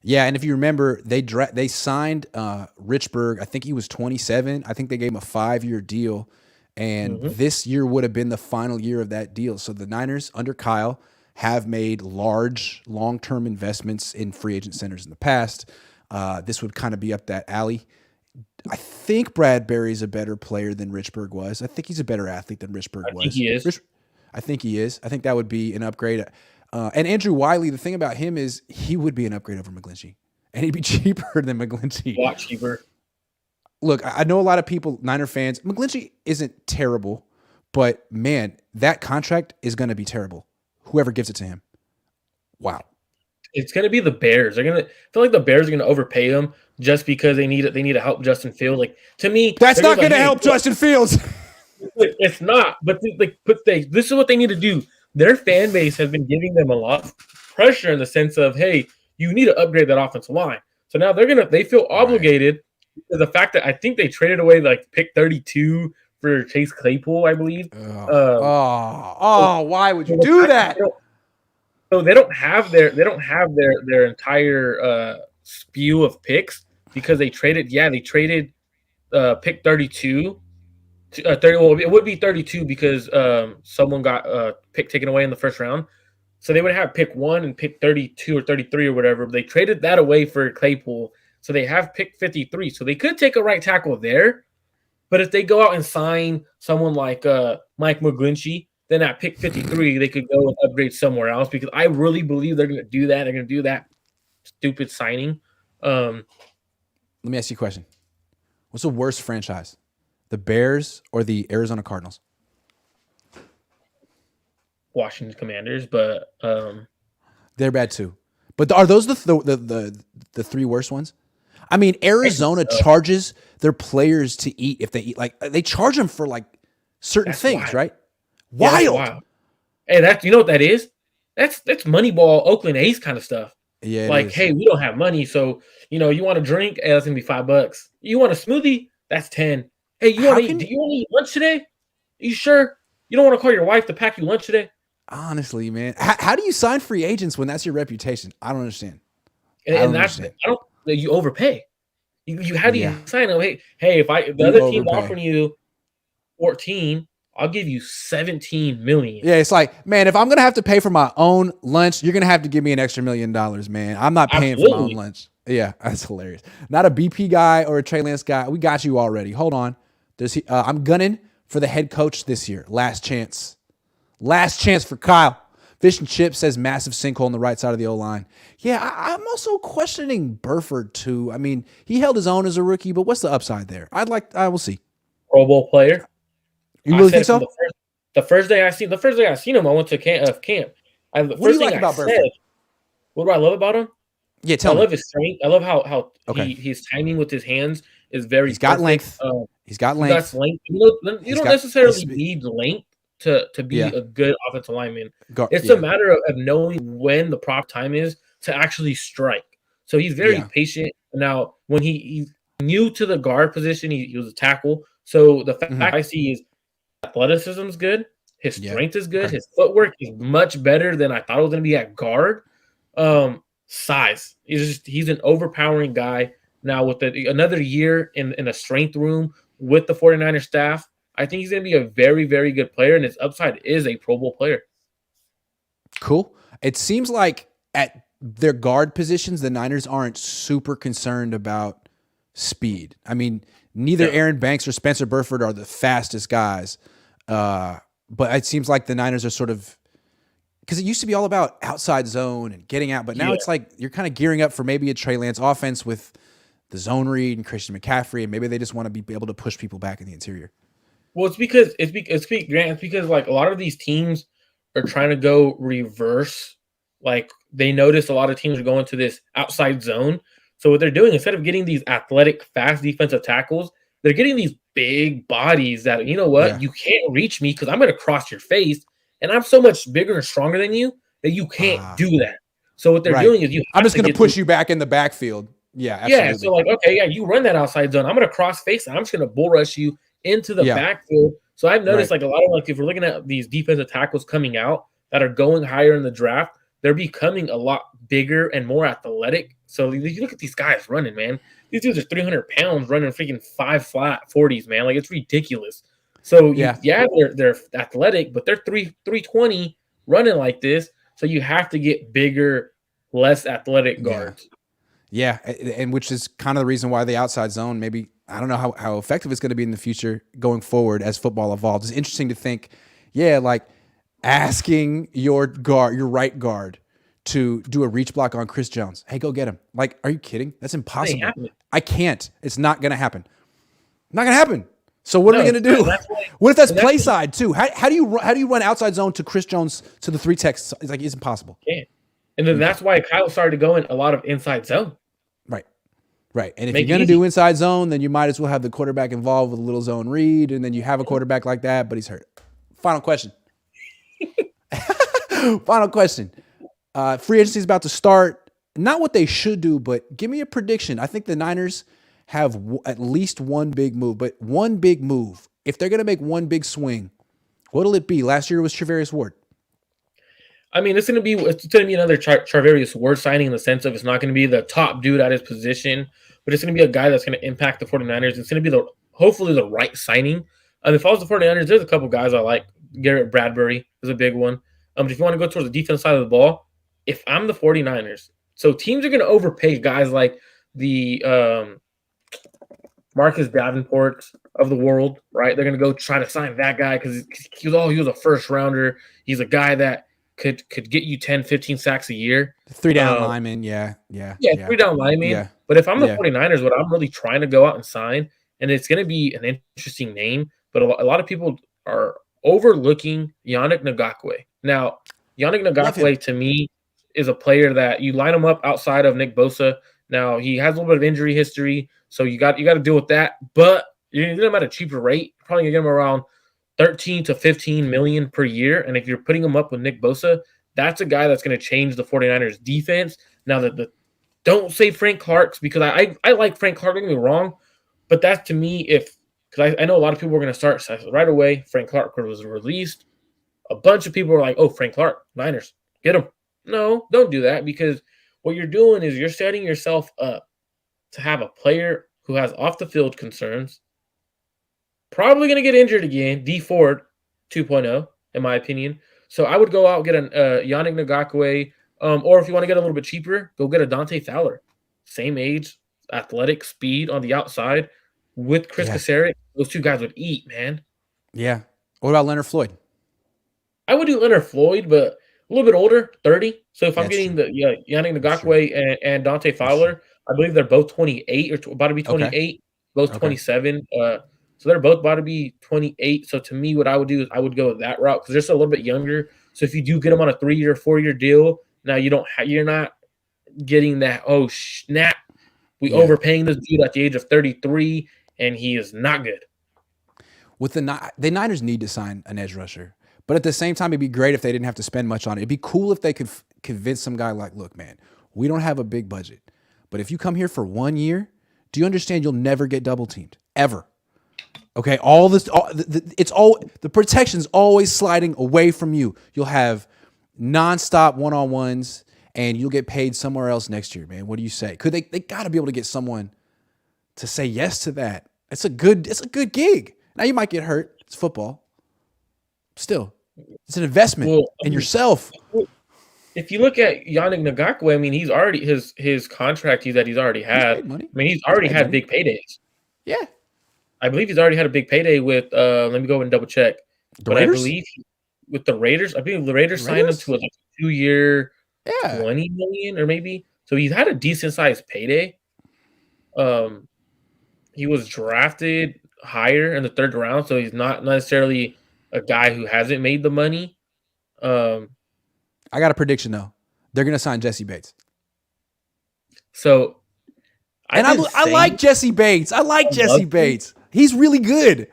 S1: Yeah, and if you remember, they signed Richburg. I think he was 27. I think they gave him a 5-year deal, and
S2: Mm-hmm.
S1: this year would have been the final year of that deal. So the Niners under Kyle have made large, long-term investments in free agent centers in the past. This would kind of be up that alley. I think Bradbury's a better player than Richburg was. I think he's a better athlete than Richburg
S2: I think
S1: was.
S2: he is.
S1: I think he is. I think that would be an upgrade. And Andrew Wiley, the thing about him is he would be an upgrade over McGlinchey, and he'd be cheaper than McGlinchey.
S2: A lot cheaper.
S1: Look, I know a lot of people, Niner fans. McGlinchey isn't terrible, but man, that contract is going to be terrible. Whoever gives it to him, wow.
S2: It's going to be the Bears. I feel like the Bears are going to overpay him just because they need it. They need to help Justin Fields. Like, to me,
S1: That's not going to
S2: hey,
S1: help Justin Fields.
S2: It's not. But this is what they need to do. Their fan base has been giving them a lot of pressure in the sense of, hey, you need to upgrade that offensive line. So now they feel obligated to the fact that I think they traded away like pick 32 for Chase Claypool, I believe.
S1: Why would you do that?
S2: So they don't have their entire spew of picks because they traded pick 32 30. Well, it would be 32 because someone got pick taken away in the first round. So they would have pick 1 and pick 32 or 33 or whatever. They traded that away for Claypool. So they have pick 53. So they could take a right tackle there. But if they go out and sign someone like Mike McGlinchey, then at pick 53, they could go and upgrade somewhere else because I really believe they're going to do that. They're going to do that stupid signing.
S1: Let me ask you a question. What's the worst franchise? The Bears or the Arizona Cardinals?
S2: Washington Commanders, but
S1: they're bad too. But are those the three worst ones? I mean, Arizona charges their players to eat if they eat. Like they charge them for like certain things, wild. Right? Wild. Yeah, wild.
S2: Hey, that's you know what that is? That's Moneyball, Oakland A's kind of stuff.
S1: Yeah.
S2: Like, hey, we don't have money, so you want a drink? Hey, that's gonna be $5. You want a smoothie? That's 10. Hey, do you want to eat lunch today? Are you sure? You don't want to call your wife to pack you lunch today?
S1: Honestly, man, how do you sign free agents when that's your reputation? I don't understand.
S2: You overpay. How do you sign them? Hey, if the other team's offering you 14, I'll give you 17 million.
S1: Yeah, it's like, man, if I'm gonna have to pay for my own lunch, you're gonna have to give me an extra $1 million, man. I'm not paying for my own lunch. Yeah, that's hilarious. Not a BP guy or a Trey Lance guy. We got you already. Hold on. I'm gunning for the head coach this year. Last chance. Last chance for Kyle. Fish and Chip says massive sinkhole on the right side of the O-line. Yeah, I'm also questioning Burford too. I mean, he held his own as a rookie, but what's the upside there? I will see.
S2: Pro Bowl player.
S1: You really think so?
S2: The first day I seen him, I went to camp.
S1: What do you like about Burford?
S2: What do I love about him?
S1: Yeah, tell me.
S2: I love his strength. I love how his timing with his hands is very.
S1: He's got length. He's got length.
S2: You don't necessarily need length to be a good offensive lineman. It's a matter of knowing when the proper time is to actually strike. So he's very patient. Now, when he's new to the guard position, he was a tackle. So the fact I see is athleticism is good. His strength is good. Okay. His footwork is much better than I thought it was going to be at guard. Size. He's an overpowering guy. Now, with another year in a strength room with the 49ers staff, I think he's going to be a very, very good player, and his upside is a Pro Bowl player.
S1: Cool. It seems like at their guard positions, the Niners aren't super concerned about speed. I mean, neither Aaron Banks or Spencer Burford are the fastest guys, but it seems like the Niners are sort of – because it used to be all about outside zone and getting out, but now it's like you're kind of gearing up for maybe a Trey Lance offense with the zone read and Christian McCaffrey, and maybe they just want to be able to push people back in the interior.
S2: Well, it's because like a lot of these teams are trying to go reverse. Like they notice a lot of teams are going to this outside zone. So what they're doing, instead of getting these athletic, fast defensive tackles, they're getting these big bodies that, you can't reach me because I'm going to cross your face. And I'm so much bigger and stronger than you that you can't do that. So what they're doing is
S1: I'm just going to push you back in the backfield. Yeah, absolutely.
S2: Yeah, so you run that outside zone. I'm going to cross face and I'm just going to bull rush you into the backfield. So I've noticed like a lot of if we're looking at these defensive tackles coming out that are going higher in the draft, they're becoming a lot bigger and more athletic. So you look at these guys running, man. These dudes are 300 pounds running freaking 5 flat 40s, man. Like it's ridiculous. So they're athletic, but they're 320 running like this. So you have to get bigger, less athletic guards.
S1: Yeah, and which is kind of the reason why the outside zone maybe I don't know how effective it's going to be in the future going forward as football evolves. It's interesting to think, like asking your right guard to do a reach block on Chris Jones. Hey, go get him. Like, are you kidding? That's impossible. I can't. It's not going to happen. Not going to happen. So what are we going to do? What if that's play side too? How do you run outside zone to Chris Jones to the 3 techs? It's like it's impossible.
S2: Yeah. And then that's why Kyle started going a lot of inside zone.
S1: Right. And if you're going to do inside zone, then you might as well have the quarterback involved with a little zone read, and then you have a quarterback like that, but he's hurt. Final question. Free agency is about to start. Not what they should do, but give me a prediction. I think the Niners have at least one big move, but one big move. If they're going to make one big swing, what'll it be? Last year it was Charvarius Ward.
S2: I mean, it's going to be another Charvarius Ward signing in the sense of it's not going to be the top dude at his position, but it's going to be a guy that's going to impact the 49ers. It's going to be hopefully the right signing And if I was the 49ers, there's a couple guys I like. Garrett Bradbury is a big one. If you want to go towards the defense side of the ball, if I'm the 49ers, so teams are going to overpay guys like the Marcus Davenport of the world, right? They're going to go try to sign that guy because he was a first rounder. He's a guy that could get you 10, 15 sacks a year.
S1: 3-down lineman, yeah.
S2: Yeah, 3-down lineman.
S1: Yeah.
S2: But if I'm the
S1: Yeah.
S2: 49ers, what I'm really trying to go out and sign, and it's going to be an interesting name, but a lot of people are overlooking Yannick Ngakoue. Now, Yannick Ngakoue to me is a player that you line him up outside of Nick Bosa. Now he has a little bit of injury history, so you got to deal with that. But you're going to get him at a cheaper rate. You're probably going to get him around 13 to 15 million per year. And if you're putting him up with Nick Bosa, that's a guy that's going to change the 49ers defense. Now don't say Frank Clark's because I like Frank Clark, don't get me wrong, but that's to me because I know a lot of people are going to start right away. Frank Clark was released. A bunch of people were like, oh, Frank Clark, Niners, get him. No, don't do that because what you're doing is you're setting yourself up to have a player who has off the field concerns, probably going to get injured again, D Ford 2.0, in my opinion. So I would go out and get a Yannick Ngakoue, or if you want to get a little bit cheaper, go get a Dante Fowler. Same age, athletic, speed on the outside with Chris Kaserik. Those two guys would eat, man.
S1: Yeah. What about Leonard Floyd?
S2: I would do Leonard Floyd, but a little bit older, 30. So if I'm getting the Yannick Ngakoue and Dante Fowler, I believe they're both 28 or about to be 28, both 27. So they're both about to be 28. So to me, what I would do is I would go that route because they're still a little bit younger. So if you do get them on a 3-year, 4-year deal, now you're not getting that, oh snap, overpaying this dude at the age of 33 and he is not good.
S1: With the Niners need to sign an edge rusher. But at the same time, it'd be great if they didn't have to spend much on it. It'd be cool if they could convince some guy like, look, man, we don't have a big budget. But if you come here for 1 year, do you understand you'll never get double teamed? Ever. Okay, the protection's always sliding away from you. You'll have nonstop one-on-ones, and you'll get paid somewhere else next year, man. What do you say? They got to be able to get someone to say yes to that. It's a good gig. Now you might get hurt. It's football. Still, it's an investment in yourself.
S2: If you look at Yannick Ngakoue, I mean, he's already his contract that he's already had. I mean, he's already had big paydays.
S1: Yeah,
S2: I believe he's already had a big payday with. Let me go and double check. But I believe with the Raiders, I believe the Raiders signed him to a 2-year, $20 million or maybe. So he's had a decent sized payday. He was drafted higher in the 3rd round, so he's not necessarily a guy who hasn't made the money.
S1: I got a prediction though. They're gonna sign Jesse Bates.
S2: So,
S1: I like Jesse Bates. I like Jesse Bates. He's really good.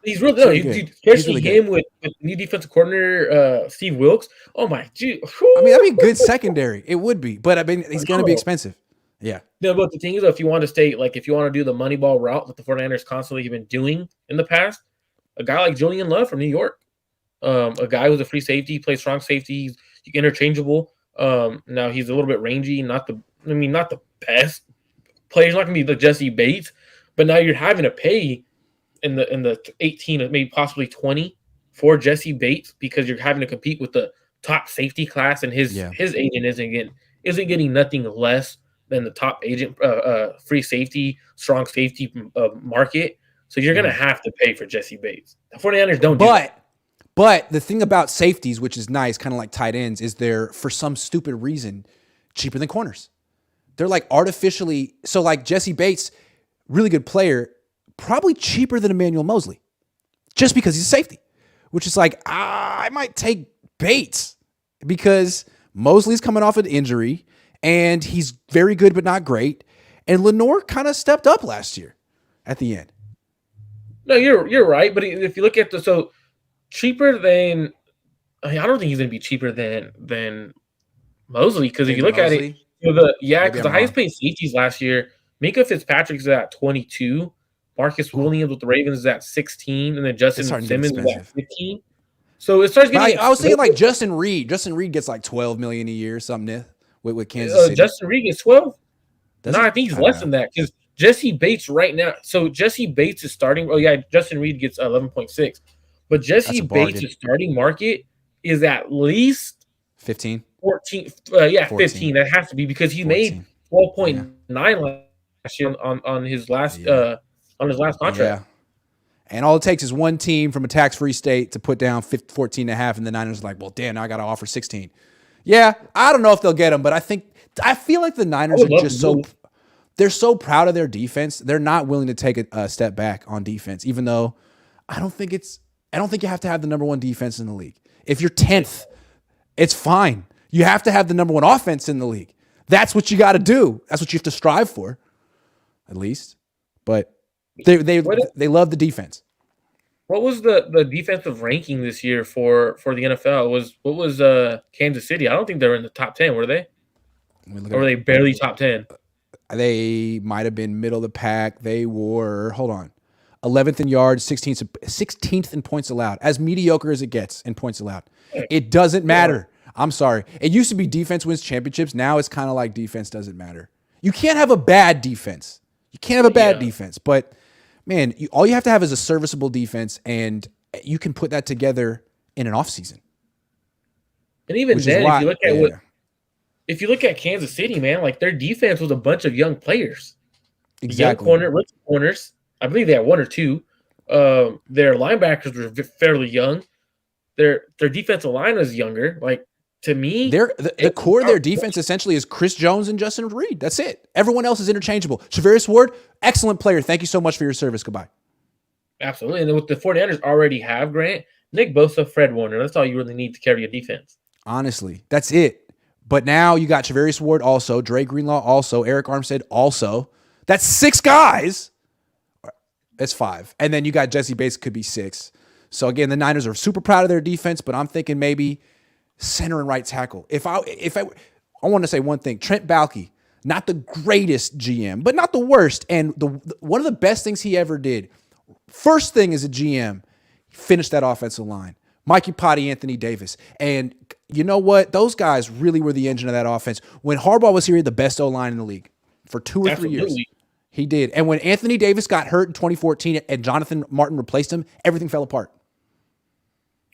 S2: He's really good. Especially him with new defensive coordinator Steve Wilks. Oh my dude!
S1: I mean, that'd be a good secondary. It would be, but I mean, he's gonna be expensive. Yeah.
S2: No, but the thing is, if you want to do the Moneyball route that the 49ers constantly have been doing in the past, a guy like Julian Love from New York, a guy who's a free safety, plays strong safety, he's interchangeable. Now he's a little bit rangy, not the best player. He's not going to be the Jesse Bates, but now you're having to pay in the 18 or maybe possibly 20 for Jesse Bates because you're having to compete with the top safety class, and his agent isn't getting nothing less than the top agent free safety, strong safety market. So you're going to have to pay for Jesse Bates. The 49ers don't do that.
S1: But the thing about safeties, which is nice, kind of like tight ends, is they're, for some stupid reason, cheaper than corners. They're like artificially, so like Jesse Bates, really good player, probably cheaper than Emmanuel Mosley, just because he's a safety, which is like, I might take Bates because Mosley's coming off an injury and he's very good but not great. And Lenore kind of stepped up last year at the end.
S2: No, you're right. But if you look at cheaper than, I don't think he's going to be cheaper than Mosley because if you look at it, because the highest paid safeties last year, Minka Fitzpatrick's at 22, Marcus Williams with the Ravens is at 16, and then Justin Simmons is at 15. So it starts getting.
S1: I was thinking like Justin Reed. Justin Reed gets like $12 million a year, something with Kansas City.
S2: Justin Reed gets 12. No, I think he's less than that because Jesse Bates right now. So Jesse Bates is starting. Oh yeah, Justin Reed gets 11.6, but
S1: That's
S2: Jesse
S1: a bargain.
S2: Bates' starting market is at least
S1: 15,
S2: 14. Yeah,
S1: 14,
S2: 15. That has to be because he made
S1: 14. Yeah.
S2: 12.9 last year
S1: Yeah.
S2: on his last contract.
S1: Yeah. And all it takes is one team from a tax-free state to put down 14 and a half, and the Niners are like, well, damn, now I got to offer 16. Yeah, I don't know if they'll get them, but I feel like the
S2: I
S1: Niners
S2: would
S1: are
S2: love to
S1: just so
S2: move.
S1: they're so proud of their defense. They're not willing to take a step back on defense, even though I don't think you have to have the number one defense in the league. If you're 10th, it's fine. You have to have the number one offense in the league. That's what you got to do. That's what you have to strive for, at least. But they love the defense.
S2: What was the defensive ranking this year for the NFL? What was Kansas City? I don't think they were in the top 10, were they? Or were they barely top 10?
S1: They might have been middle of the pack. They were, hold on, 11th in yards, 16th in points allowed. As mediocre as it gets in points allowed. It doesn't matter. I'm sorry. It used to be defense wins championships. Now it's kind of like defense doesn't matter. You can't have a bad defense. You can't have a bad defense. But, man, all you have to have is a serviceable defense, and you can put that together in an offseason.
S2: And even then, if you look at Kansas City, man, like their defense was a bunch of young players.
S1: Exactly.
S2: Rookie corners. I believe they had one or two. Their linebackers were fairly young. Their defensive line was younger. Like, to me,
S1: the core of their defense essentially is Chris Jones and Justin Reed. That's it. Everyone else is interchangeable. Charvarius Ward, excellent player. Thank you so much for your service. Goodbye.
S2: Absolutely. And with the 49ers already have Grant, Nick Bosa, Fred Warner. That's all you really need to carry a defense.
S1: Honestly, that's it. But now you got Charvarius Ward also, Dre Greenlaw also, Eric Armstead also. That's 6 guys. That's 5. And then you got Jesse Bates, could be 6. So again, the Niners are super proud of their defense, but I'm thinking maybe center and right tackle. I want to say one thing. Trent Baalke, not the greatest GM, but not the worst. And one of the best things he ever did, first thing as a GM, finish that offensive line. Mikey Potty, Anthony Davis. And you know what? Those guys really were the engine of that offense. When Harbaugh was here, he had the best O-line in the league for 2 or 3 years. He did. And when Anthony Davis got hurt in 2014 and Jonathan Martin replaced him, everything fell apart.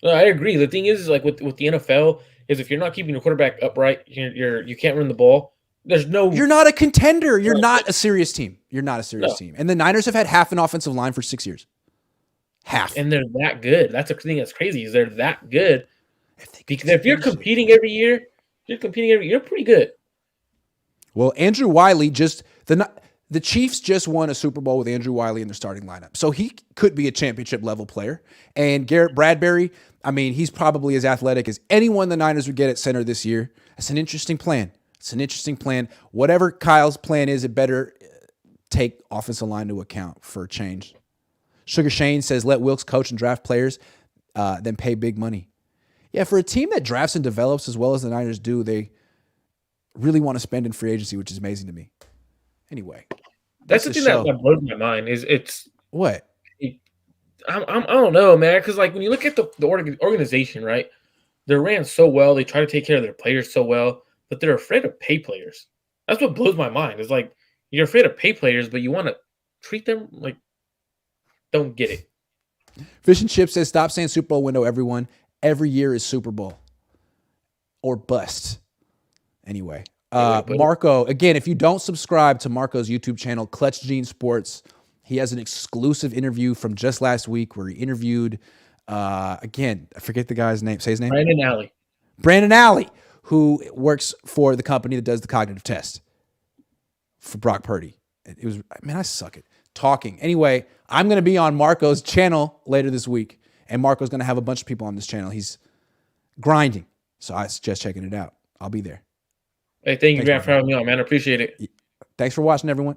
S2: No, I agree. The thing is like with the NFL, is if you're not keeping your quarterback upright, you can't run the ball.
S1: You're not a contender. You're not a serious team. You're not a serious team. And the Niners have had half an offensive line for 6 years. Half.
S2: And they're that good. That's the thing that's crazy is they're that good. Because if you're competing every year, you're pretty good.
S1: Well, Andrew Wiley the Chiefs just won a Super Bowl with Andrew Wiley in their starting lineup. So he could be a championship level player. And Garrett Bradbury, I mean, he's probably as athletic as anyone the Niners would get at center this year. That's an interesting plan. Whatever Kyle's plan is, it better take offensive line into account for a change. Sugar Shane says, let Wilkes coach and draft players, then pay big money. Yeah, for a team that drafts and develops as well as the Niners do, they really want to spend in free agency, which is amazing to me. Anyway,
S2: that's the thing that blows my mind. Is it's
S1: what
S2: I don't know, man. Because like when you look at the organization, right? They're ran so well. They try to take care of their players so well, but they're afraid to pay players. That's what blows my mind. It's like you're afraid to pay players, but you want to treat them like don't get it.
S1: Fish and Chip says, stop saying Super Bowl window, everyone. Every year is Super Bowl or bust. Anyway, Marco, again, if you don't subscribe to Marco's YouTube channel, Clutch Gene Sports, he has an exclusive interview from just last week where he interviewed, again, I forget the guy's name. Say his name. Brandon Alley, who works for the company that does the cognitive test for Brock Purdy. It was, man, I suck at talking. Anyway, I'm going to be on Marco's channel later this week, and Marco's going to have a bunch of people on this channel. He's grinding, so I suggest checking it out. I'll be there.
S2: Hey, thank you, Grant, for having me on, man. I appreciate it.
S1: Thanks for watching, everyone.